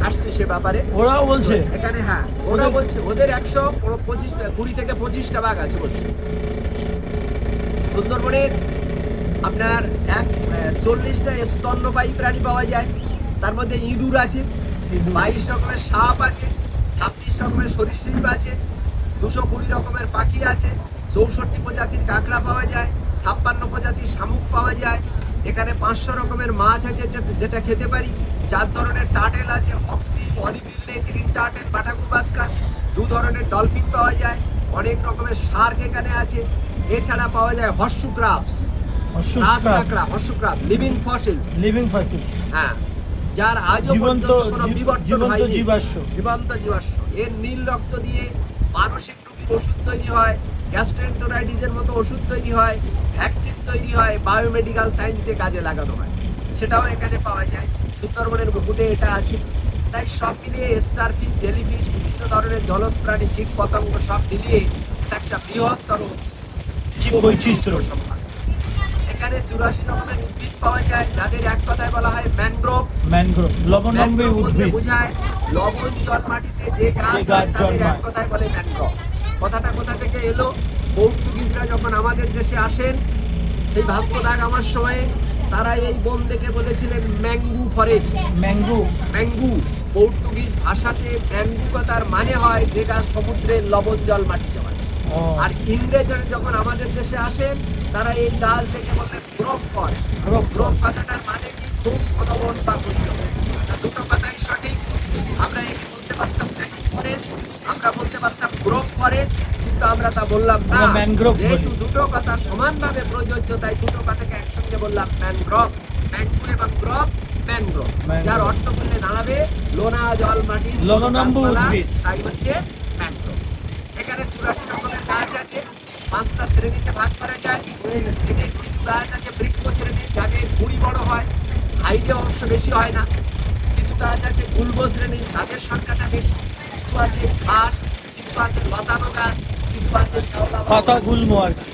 আসছে সে ব্যাপারে, ওরাও বলছে এখানে। হ্যাঁ, ওরা বলছে ওদের 120 থেকে 25টা বাঘ আছে বলছে। সুন্দরবনের আপনার 40টা স্তন্যপায়ী প্রাণী পাওয়া যায়। তার মধ্যে ইঁদুর আছে, 22 রকমের সাপ আছে, 26 রকমের সরীসৃপ আছে, 220 রকমের পাখি আছে, 64 প্রজাতির কাঁকড়া পাওয়া যায়, 56 প্রজাতির শামুক পাওয়া যায়। এখানে 500 রকমের মাছ আছে যেটা খেতে পারি। 4 ধরনের টার্টেল আছে, হক্সবিল, হরিবিল, গ্রিন টার্টেল, বাটাকু বাস্কার। 2 ধরনের ডলফিন পাওয়া যায়। অনেক রকমের শার্ক এখানে আছে। এছাড়া পাওয়া যায় হর্সু ক্রাবস, লিভিং ফসিল। হ্যাঁ, যার আজও জীবন্ত পর্যন্ত কোনো বিবর্তন হয়নি। জীবাশ্ম। এর নীল রক্ত দিয়ে মানসিক রোগীর ওষুধ তৈরি হয়, গ্যাস্ট্রোএন্টেরাইটিসের মতো ওষুধ তৈরি হয়, ভ্যাকসিন তৈরি হয়, বায়োমেডিক্যাল সায়েন্সে কাজে লাগানো হয়। সেটাও এখানে পাওয়া যায়। সুন্দরবনের বুকুটে এটা আছে। তাই সব মিলিয়ে স্টারফিশ, জেলিফিশ, বিভিন্ন ধরনের জলজ প্রাণী, কীট পতঙ্গ সব মিলিয়ে একটা বৃহত্তর জীববৈচিত্র্য সম্পদ। এখানে 84 রকমের উদ্ভিদ পাওয়া যায়, যাদের এক কথায় বলা হয় ম্যানগ্রোভ। লবণাম্বী উদ্ভিদ বোঝায় লবণ জল মাটিতে যে গাছ হয় তাদের এক কথায় বলে ম্যানগ্রোভ। কথাটা কোথা থেকে এলো? পর্তুগিজরা যখন আমাদের দেশে আসেন, এই ভাস্কো দা গামার সময়ে, তারা এই বন দেখে বলেছিলেন ম্যাঙ্গু ফরেস্ট। ম্যাঙ্গু পর্তুগিজ ভাষাতে ম্যাঙ্গু কথার মানে হয় যে গাছ সমুদ্রের লবণ জল মাটিতে হয়। আর ইংরেজরা যখন আমাদের দেশে আসেন, তারা এই গাছ দেখে বললেন গ্রোভ ফরেস্ট। গ্রোভ কথাটার মানে কি? খুব ঘন বন বা ঘন। দুটো কথাই সঠিক। আমরা একে বলতে পারতাম ম্যাঙ্গু ফরেস্ট, আমরা বলতে পারতাম গ্রোভ ফরেস্ট, কিন্তু আমরা তা বললাম না। যেহেতু দুটো কথা সমানভাবে প্রযোজ্য, তাই দুটো কথাকে একসঙ্গে বললাম ম্যানগ্রোভ। ম্যাঙ্গু এবং গ্রোভ, ম্যানগ্রোভ, যার অর্থ করলে দাঁড়াবে লোনা জল মাটি, লবণাম্বী উদ্ভিদ। তাই হচ্ছে ম্যানগ্রোভ। এখানে 84 রকমের গাছ আছে, 5টা শ্রেণীতে ভাগ করা যায়। এদের কিছু গাছ আছে বৃক্ষ শ্রেণী, যাদের গুড়ি বড় হয়, হাইটে অবশ্য বেশি হয় না। কিছু গাছ আছে গুল্ম শ্রেণী, তাদের সংখ্যাটা বেশি। কিছু আছে ঘাস, কিছু আছে লতানো গাছ, কিছু আছে পাতা গুল্ম আর কি।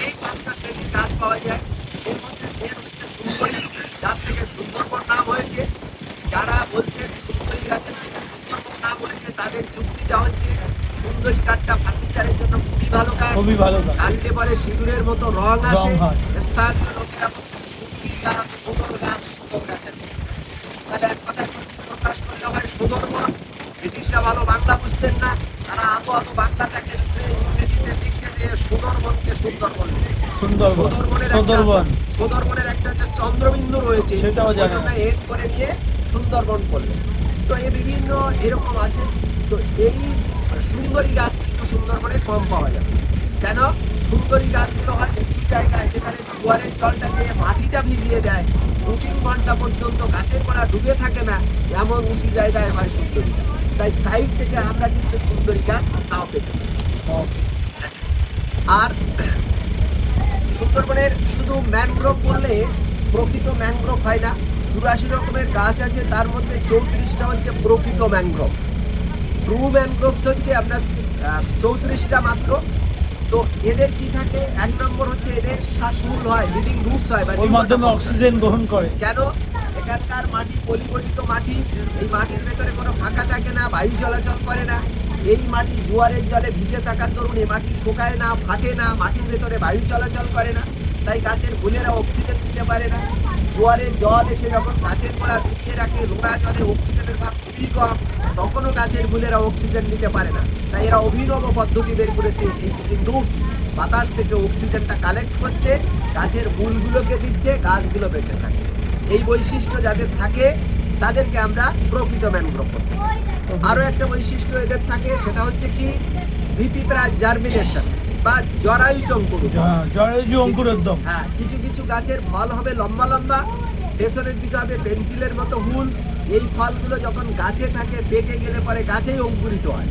এই 5টা শ্রেণীর গাছ পাওয়া যায়। এর মধ্যে মেন হচ্ছে সুন্দরী, যার থেকে সুন্দরবন নাম হয়েছে। যারা বলছেন সুন্দরী গাছের থেকে তাদের যুক্তিটা হচ্ছে সুন্দরী কাঠটা ফার্নিচারের জন্য খুবই ভালো কাঠ, খুবই ভালো কাঠ। কাটলে পরে সিঁদুরের মতো রং আসে। রং হয়। স্থানীয় লোকেরা বলছেন সুন্দরী গাছ, সুন্দর গাছ, সুন্দর গাছের মতো। তাহলে এক কথায় প্রকাশ করলে হয় সুন্দরবন। ব্রিটিশরা ভালো বাংলা বুঝতেন না, তারা আতো বাংলাটাকে ইংরেজিতে লিখতে দিয়ে সুন্দরবনকে সুন্দরবন লিখে। সুন্দরবন, সুন্দরবনের সুন্দরবন। সুন্দরবনের একটা যে চন্দ্রবিন্দু রয়েছে সেটাও জানে না। ওটা এড করে নিয়ে সুন্দরবন করলে। তো এই বিভিন্ন এরকম আছে। তো এই সুন্দরী গাছ কিন্তু সুন্দরবনে কম পাওয়া যাবে। কেন? সুন্দরী গাছগুলো হয় উঁচু জায়গায়, যেখানে জোয়ারের জলটাকে মাটিটা ভিজিয়ে দেয়, 2-3 ঘন্টা পর্যন্ত গাছের গোড়া ডুবে থাকে না, এমন উঁচু জায়গায় হয় সুন্দরী গাছ। তাই সাইড থেকে আমরা কিন্তু সুন্দরী গাছ নাও পেতে পারি। আর সুন্দরবনের শুধু ম্যানগ্রোভ বললে প্রকৃত ম্যানগ্রোভ হয় না। 84 রকমের গাছ আছে, তার মধ্যে 34টা হচ্ছে প্রকৃত ম্যানগ্রোভ। ট্রু ম্যানগ্রোভস হচ্ছে আপনার 34টা মাত্র। তো এদের কি থাকে? 1 নম্বর হচ্ছে এদের শ্বাসমূল হয়, লিভিং রুটস হয়, ওর মাধ্যমে অক্সিজেন গ্রহণ করে। কেন? এখানকার মাটি পলিগঠিত মাটি, এই মাটির ভেতরে কোনো ফাঁকা থাকে না, বায়ু চলাচল করে না। এই মাটি জোয়ারের জলে ভিজে থাকার দরুন এই মাটি শুকায় না, ফাটে না, মাটির ভেতরে বায়ু চলাচল করে না, তাই গাছের মূলেরা অক্সিজেন নিতে পারে না। জোয়ারের জল এসে যখন গাছের গোড়া ডুবিয়ে রাখে, নোনা জলে অক্সিজেনের ভাগ খুবই কম, তখনও গাছের মূলেরা অক্সিজেন নিতে পারে না। তাই এরা অভিনব পদ্ধতি বের করেছে, এই রুটস বাতাস থেকে অক্সিজেনটা কালেক্ট করছে, গাছের মূলগুলোকে দিচ্ছে, গাছগুলো বেঁচে থাকে। এই বৈশিষ্ট্য যাদের থাকে তাদেরকে আমরা প্রকৃত ম্যানগ্রোভ বলি। আরো একটা বৈশিষ্ট্য এদের থাকে, সেটা হচ্ছে কি ভিপিপ্রাস জার্মিনেশন বা জরায়ুজ অঙ্কুরোদ্গম। জরায়ুজ অঙ্কুরোদ্গম। হ্যাঁ, কিছু কিছু গাছের ফল হবে লম্বা লম্বা, পেছনের দিকে হবে পেন্সিলের মতো হুল। এই ফলগুলো যখন গাছে থাকে, পেকে গেলে পরে গাছেই অঙ্কুরিত হয়।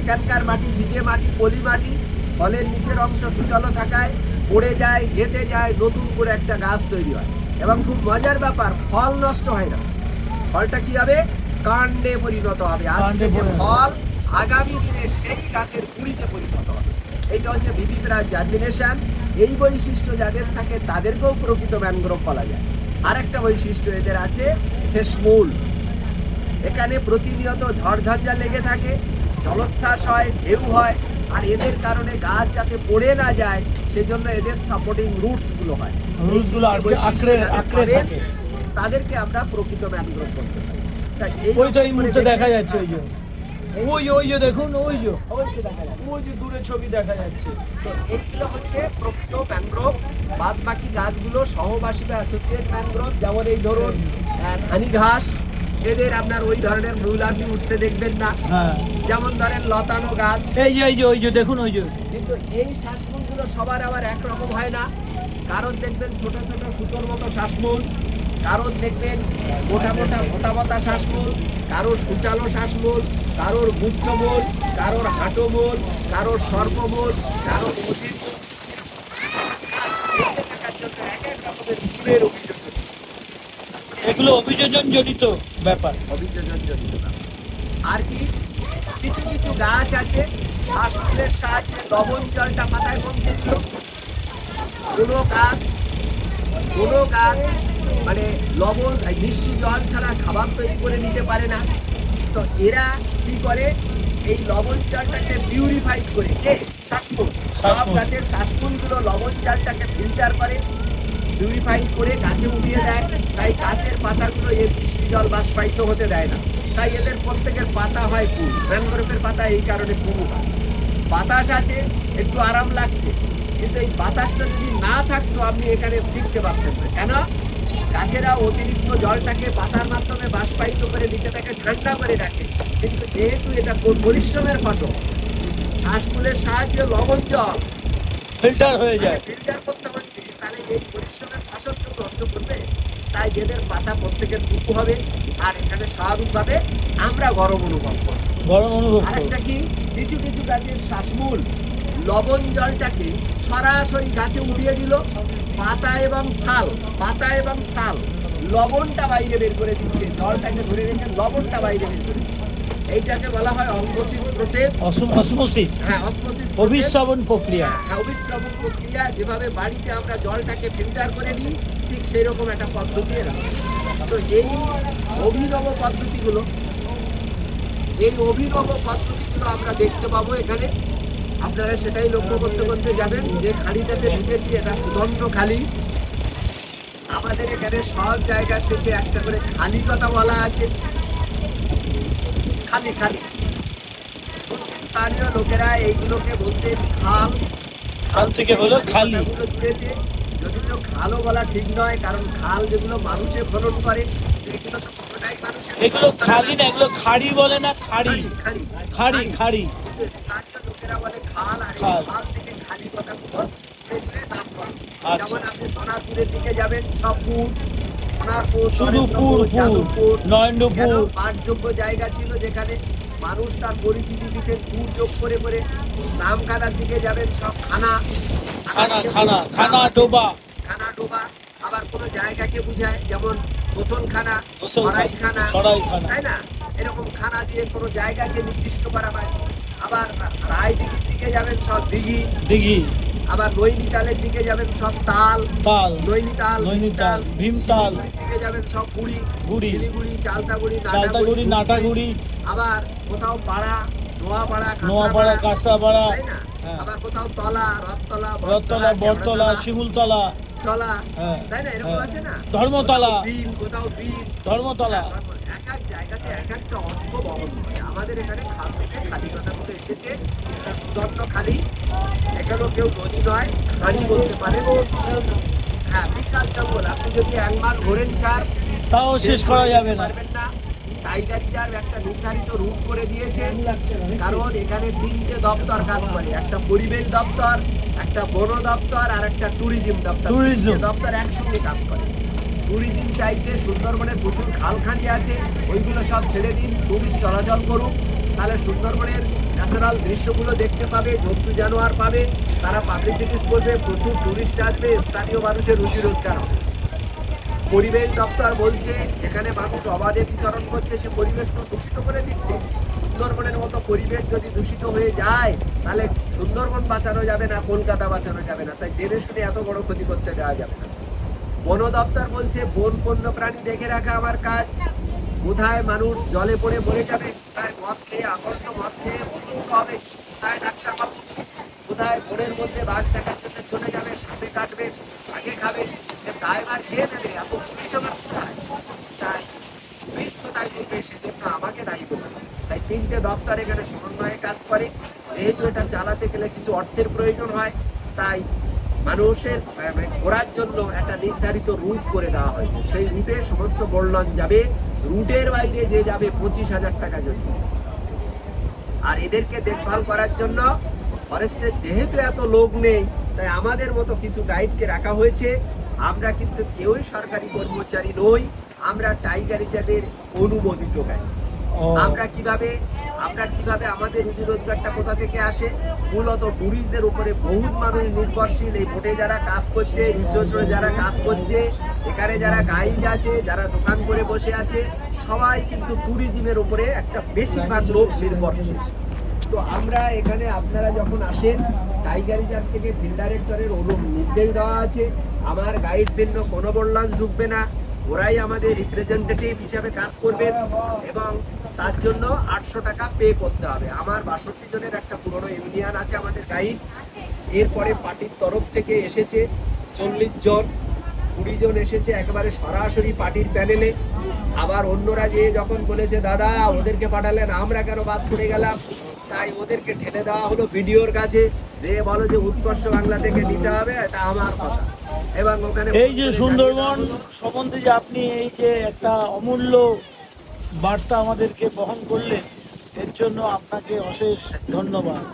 এখানকার মাটি ভিজে মাটি, পলি মাটি, ফলের নিচের অংশ সুচলো থাকায় পড়ে যায়, গেঁথে যায়, নতুন করে একটা গাছ তৈরি হয়। এবং খুব মজার ব্যাপার, ফল নষ্ট হয় না, ফলটা কি হবে? কাণ্ডে পরিণত হবে। আজ কাণ্ডে থেকে পরিণত। ফল আগামী দিনে সেই গাছের কুড়িতে পরিণত হবে। এইটা হচ্ছে ভিপিপ্রাস জার্মিনেশন। এই বৈশিষ্ট্য যাদের থাকে তাদেরকেও প্রকৃত ম্যানগ্রোভ বলা যায়। আর একটা বৈশিষ্ট্য এদের আছে, ফেসমূল। এখানে প্রতিনিয়ত ঝড়ঝঞ্ঝা লেগে থাকে, জলোচ্ছ্বাস হয়, ঢেউ হয়, আর এদের কারণে গাছ যাতে পড়ে না যায় সেজন্য এদের সাপোর্টিং রুটস গুলো হয়। রুটস গুলো আঁকড়ে থাকে, তাদেরকে আমরা প্রকৃত ম্যানগ্রোভ বলতে পারি। তাই ওই তো এই মুহূর্তে দেখা যাচ্ছে, ওই যে ওই যে দেখুন, ওই যে অবশ্যই দেখা যাচ্ছে। ওই যে দূরে ছবি দেখা যাচ্ছে। তো এইগুলো হচ্ছে প্রকৃত ম্যানগ্রোভ। বাদ বাকি গাছগুলো সহবাসী বা অ্যাসোসিয়েট ম্যানগ্রোভ। যেমন এই ধরুন ধানি ঘাস, এদের আপনার ওই ধরনের মূল আপনি উঠতে দেখবেন না। হ্যাঁ, যেমন ধরেন লতানো গাছ। এই যে ওই যে দেখুন, ওই যে কিন্তু এই শ্বাসমূলগুলো সবার আবার একরকম হয় না। কারণ দেখবেন ছোট ছোট সুতোর মতো শ্বাসমূল, কারোর দেখবেন মোটা মোটা মোটা মোটা শ্বাসমূল, কারোর সুচালো শ্বাসমূল, কারোর গুচ্ছমূল, কারোর হাঁটোমূল, কারোর সর্পমূল, কারোর অধিক। এগুলো অভিযোজন জনিত ব্যাপার। অভিযোজন জনিত ব্যাপার। আর কি কিছু কিছু গাছ আছে শ্বাসমূলের সাহায্যে লবণ জলটা পাতায় কমছে দিল। কোনো গাছ মানে লবণ মিষ্টি জল ছাড়া খাবার তৈরি করে নিতে পারে না। তো এরা কি করে? এই লবণ জলটাকে পিউরিফাই করে, যে শ্বাসমূল, সব গাছের শ্বাসমূলগুলো লবণ জলটাকে ফিল্টার করে, পিউরিফাই করে গাছে উঠিয়ে দেয়। তাই গাছের পাতাগুলো এর মিষ্টি জল বাষ্পায়িত হতে দেয় না। তাই এদের প্রত্যেকের পাতা হয় পুরু। ম্যানগ্রোভের পাতা এই কারণে পুরু হয়। বাতাস আছে, একটু আরাম লাগছে, কিন্তু এই বাতাসটা যদি না থাকতো আপনি এখানে টিকতে পারতেন না। কেন? গাছেরা অতিরিক্ত জলটাকে পাতার মাধ্যমে বাষ্পায়িত করে নিচেটাকে ঠান্ডা করে রাখে। কিন্তু যেহেতু এটা পরিশ্রমের ফসল, শ্বাসমূলের সাহায্যে লবণ জল ফিল্টার হয়ে যায়, ফিল্টার করতে হচ্ছে, তাহলে এই পরিশ্রমের ফসল কেউ নষ্ট করবে? তাই এদের পাতা প্রত্যেকের পুকু হবে। আর এখানে স্বাভাবিকভাবে আমরা গরম অনুভব করব। গরম অনুভব করব। আরেকটা কি, কিছু কিছু গাছের শ্বাসমূল লবণ জলটাকে সরাসরি গাছে উঠিয়ে দিল, পাতা এবং ছাল লবণটা বাইরে বের করে দিচ্ছে, জলটাকে ধরে রেখে লবণটা বাইরে বের করে দিচ্ছে। এইটাকে বলা হয় অসমোসিস প্রসেস। অসমোসিস, হ্যাঁ, অসমোসিস অভিশ্রবণ প্রক্রিয়া। হ্যাঁ, অভিশ্রবণ প্রক্রিয়া। যেভাবে বাড়িতে আমরা জলটাকে ফিল্টার করে নিই, ঠিক সেই রকম একটা পদ্ধতি এরা। তো এই অভিনব পদ্ধতিগুলো এই অভিনব পদ্ধতিগুলো আমরা দেখতে পাবো এখানে। আপনারা সেটাই লক্ষ্য করতে করতে যাবেন যে খালিটাতে ঢুকেছি, এটা সুদণ্ড খালি। আমাদের এখানে সব জায়গা শেষে একটা করে খালি কথা বলা আছে, খালি খালি। স্থানীয় লোকেরা এইগুলোকে বলতে খাল, খাল থেকে হলো খালি। কথাগুলো জুড়েছে। যদিও খালও বলা ঠিক নয়, কারণ খাল যেগুলো মানুষে খনন করে এগুলো তো কোনোটাই মানুষের এগুলো খালি না, এগুলো খাড়ি বলে না, খাড়ি খালি খাড়ি খাড়ি। কিন্তু স্থানীয় লোকেরা বলে খাল, আর এই খাল। খাল থেকে খালি কথাগুলো বেরিয়ে নাম করে। আচ্ছা। যেমন আপনি সোনারপুরের দিকে যাবেন, সব পুর, সোনারপুর, শুধু পুর নরেন্দ্রপুর, পুর, যাদবপুর, নরেন্দ্রপুর। কেন? পাঠযোগ্য জায়গা ছিল যেখানে মানুষ তার পরিচিতি দিতে পুর যোগ করে করে। নামখানার দিকে যাবেন, সব খানা, খানা খানা খানা ডোবা। খানা ডোবা। আবার কোনো জায়গাকে বুঝায়, যেমন গোসলখানা, গোসলখানা, সরাইখানা, সরাইখানা। তাই না? এরকম খানা দিয়ে কোনো জায়গাকে নির্দিষ্ট করা হয়। আবার রায়দিঘির দিকে যাবেন, সব দিঘি। দিঘি, আবার নৈনিতালের দিকে যাবেন, সব তাল, তাল, নৈনিতাল, নৈনিতাল, ভীমতাল, শিলিগুড়ির দিকে যাবেন, সব গুড়ি, গুড়ি, শিলিগুড়ি, চালতাগুড়ি, চালতাগুড়ি, নাটাগুড়ি, আবার কোথাও পাড়া, নোয়াপাড়া, নোয়াপাড়া, কাঁচরাপাড়া, তাই না? হ্যাঁ। আবার কোথাও তলা, রথতলা, রথতলা, বটতলা, শিমুলতলা, তলা, হ্যাঁ, তাই না? এরকম হ্যাঁ। আছে না? ধর্মতলা, বিল, কোথাও বিল, ধর্মতলা। এক এক জায়গাতে এক একটা অর্থ বহন করে। আমাদের এখানে খাল থেকে খালি কথাগুলো এসেছে, এটা সুদণ্ড খালি। এখানেও কেউ নদী নয়, খালি বলতে পারে। হ্যাঁ, বিশাল জঙ্গল। আপনি যদি 1 মাস ঘোরেন স্যার, তাও শেষ করা যাবে না। পারবেন না। টাইগার রিজার্ভ একটা নির্ধারিত রুট করে দিয়েছে, কারণ এখানে 3টে দপ্তর কাজ করে। একটা পরিবেশ দপ্তর, একটা বন দপ্তর, আর একটা ট্যুরিজম দপ্তর। ট্যুরিজম। 3টে দপ্তর একসঙ্গে কাজ করে। ট্যুরিজম চাইছে সুন্দরবনে প্রচুর খালখানি আছে, ওইগুলো সব ছেড়ে দিন, টুরিস্ট চলাচল করুক, তাহলে সুন্দরবনের ন্যাচারাল দৃশ্যগুলো দেখতে পাবে, জন্তু জানোয়ার পাবে, তারা পাবলিসিটিস করবে, প্রচুর টুরিস্ট আসবে, স্থানীয় মানুষের রুজি রোজগার হবে। পরিবেশ দপ্তর বলছে এখানে মানুষ অবাধে বিচরণ করছে, সে পরিবেশ তো দূষিত করে দিচ্ছে। সুন্দরবনের মতো পরিবেশ যদি দূষিত হয়ে যায়, তাহলে সুন্দরবন বাঁচানো যাবে না, কলকাতা বাঁচানো যাবে না। তাই জেনে শুনে এত বড় ক্ষতি করতে দেওয়া যাবে না। বন দপ্তর বলছে বন বন্য প্রাণী দেখে রাখা আমার কাজ। কোথায় মানুষ জলে পড়ে মরে যাবে, কোথায় মদ খেয়ে, আকর্ষ মদ খেয়ে অসুস্থ হবে, কোথায় ডাক্তার পাবো, কোথায় বনের মধ্যে বাঘ দেখার জন্য চলে যাবে, সাপে কাটবে, আগে খাবে, দায়ভার খেয়ে নেবে। এত পুলিশ হবে কোথায়? তাই পুলিশ তো তাই করবে, সেজন্য আমাকে দায়ী করবে। তাই 3টে দপ্তর এখানে সমন্বয়ে কাজ করে। যেহেতু এটা চালাতে গেলে কিছু অর্থের প্রয়োজন হয়, তাই মানুষের ঘোরার জন্য একটা নির্ধারিত রুট করে দেওয়া হয়েছে। সেই রুটে সমস্ত বর্ণন যাবে। রুটের বাইরে যে যাবে 25,000 টাকা জন্য। আর এদেরকে দেখভাল করার জন্য ফরেস্টের যেহেতু এত লোক নেই, তাই আমাদের মতো কিছু গাইডকে রাখা হয়েছে। আমরা কিন্তু কেউই সরকারি কর্মচারী নই, আমরা টাইগার রিজার্ভের অনুমোদিত গাইড। আমরা কিভাবে আমাদের রুজি রোজগারটা কোথা থেকে আসে? মূলত টুরিস্টদের উপরে বহুত মানুষ নির্ভরশীল। এই বোটে যারা কাজ করছে, রিসোর্টে যারা কাজ করছে, এখানে যারা গাইড আছে, যারা দোকান করে বসে আছে, সবাই কিন্তু ট্যুরিজমের উপরে একটা বেশিরভাগ লোক নির্ভরশীল। তো আমরা এখানে, আপনারা যখন আসেন, টাইগার রিজার্ভ থেকে ফিল্ড ডাইরেক্টরের নির্দেশ দেওয়া আছে, আমার গাইড ভিন্ন কোনো বর্ণান ঢুকবে না, ওরাই আমাদের রিপ্রেজেন্টেটিভ হিসাবে কাজ করবেন এবং তার জন্য 800 টাকা পে করতে হবে। আমার 62 জনের একটা পুরনো ইউনিয়ন আছে আমাদের গাইড। এরপরে পার্টির তরফ থেকে এসেছে 40 জন, 20 জন এসেছে একেবারে সরাসরি পার্টির প্যানেলে। আবার অন্যরা যে যখন বলেছে দাদা ওদেরকে পাঠালেন, আমরা কেন বাদ পড়ে গেলাম, তাই ওদেরকে ঠেলে দেওয়া হলো ভিডিওর কাছে, যে বলো যে উৎকর্ষ বাংলা থেকে নিতে হবে, এটা আমার কথা। এবং ওখানে এই যে সুন্দরবন সম্বন্ধে যে আপনি এই যে একটা অমূল্য বার্তা আমাদেরকে বহন করলেন, এর জন্য আপনাকে অশেষ ধন্যবাদ।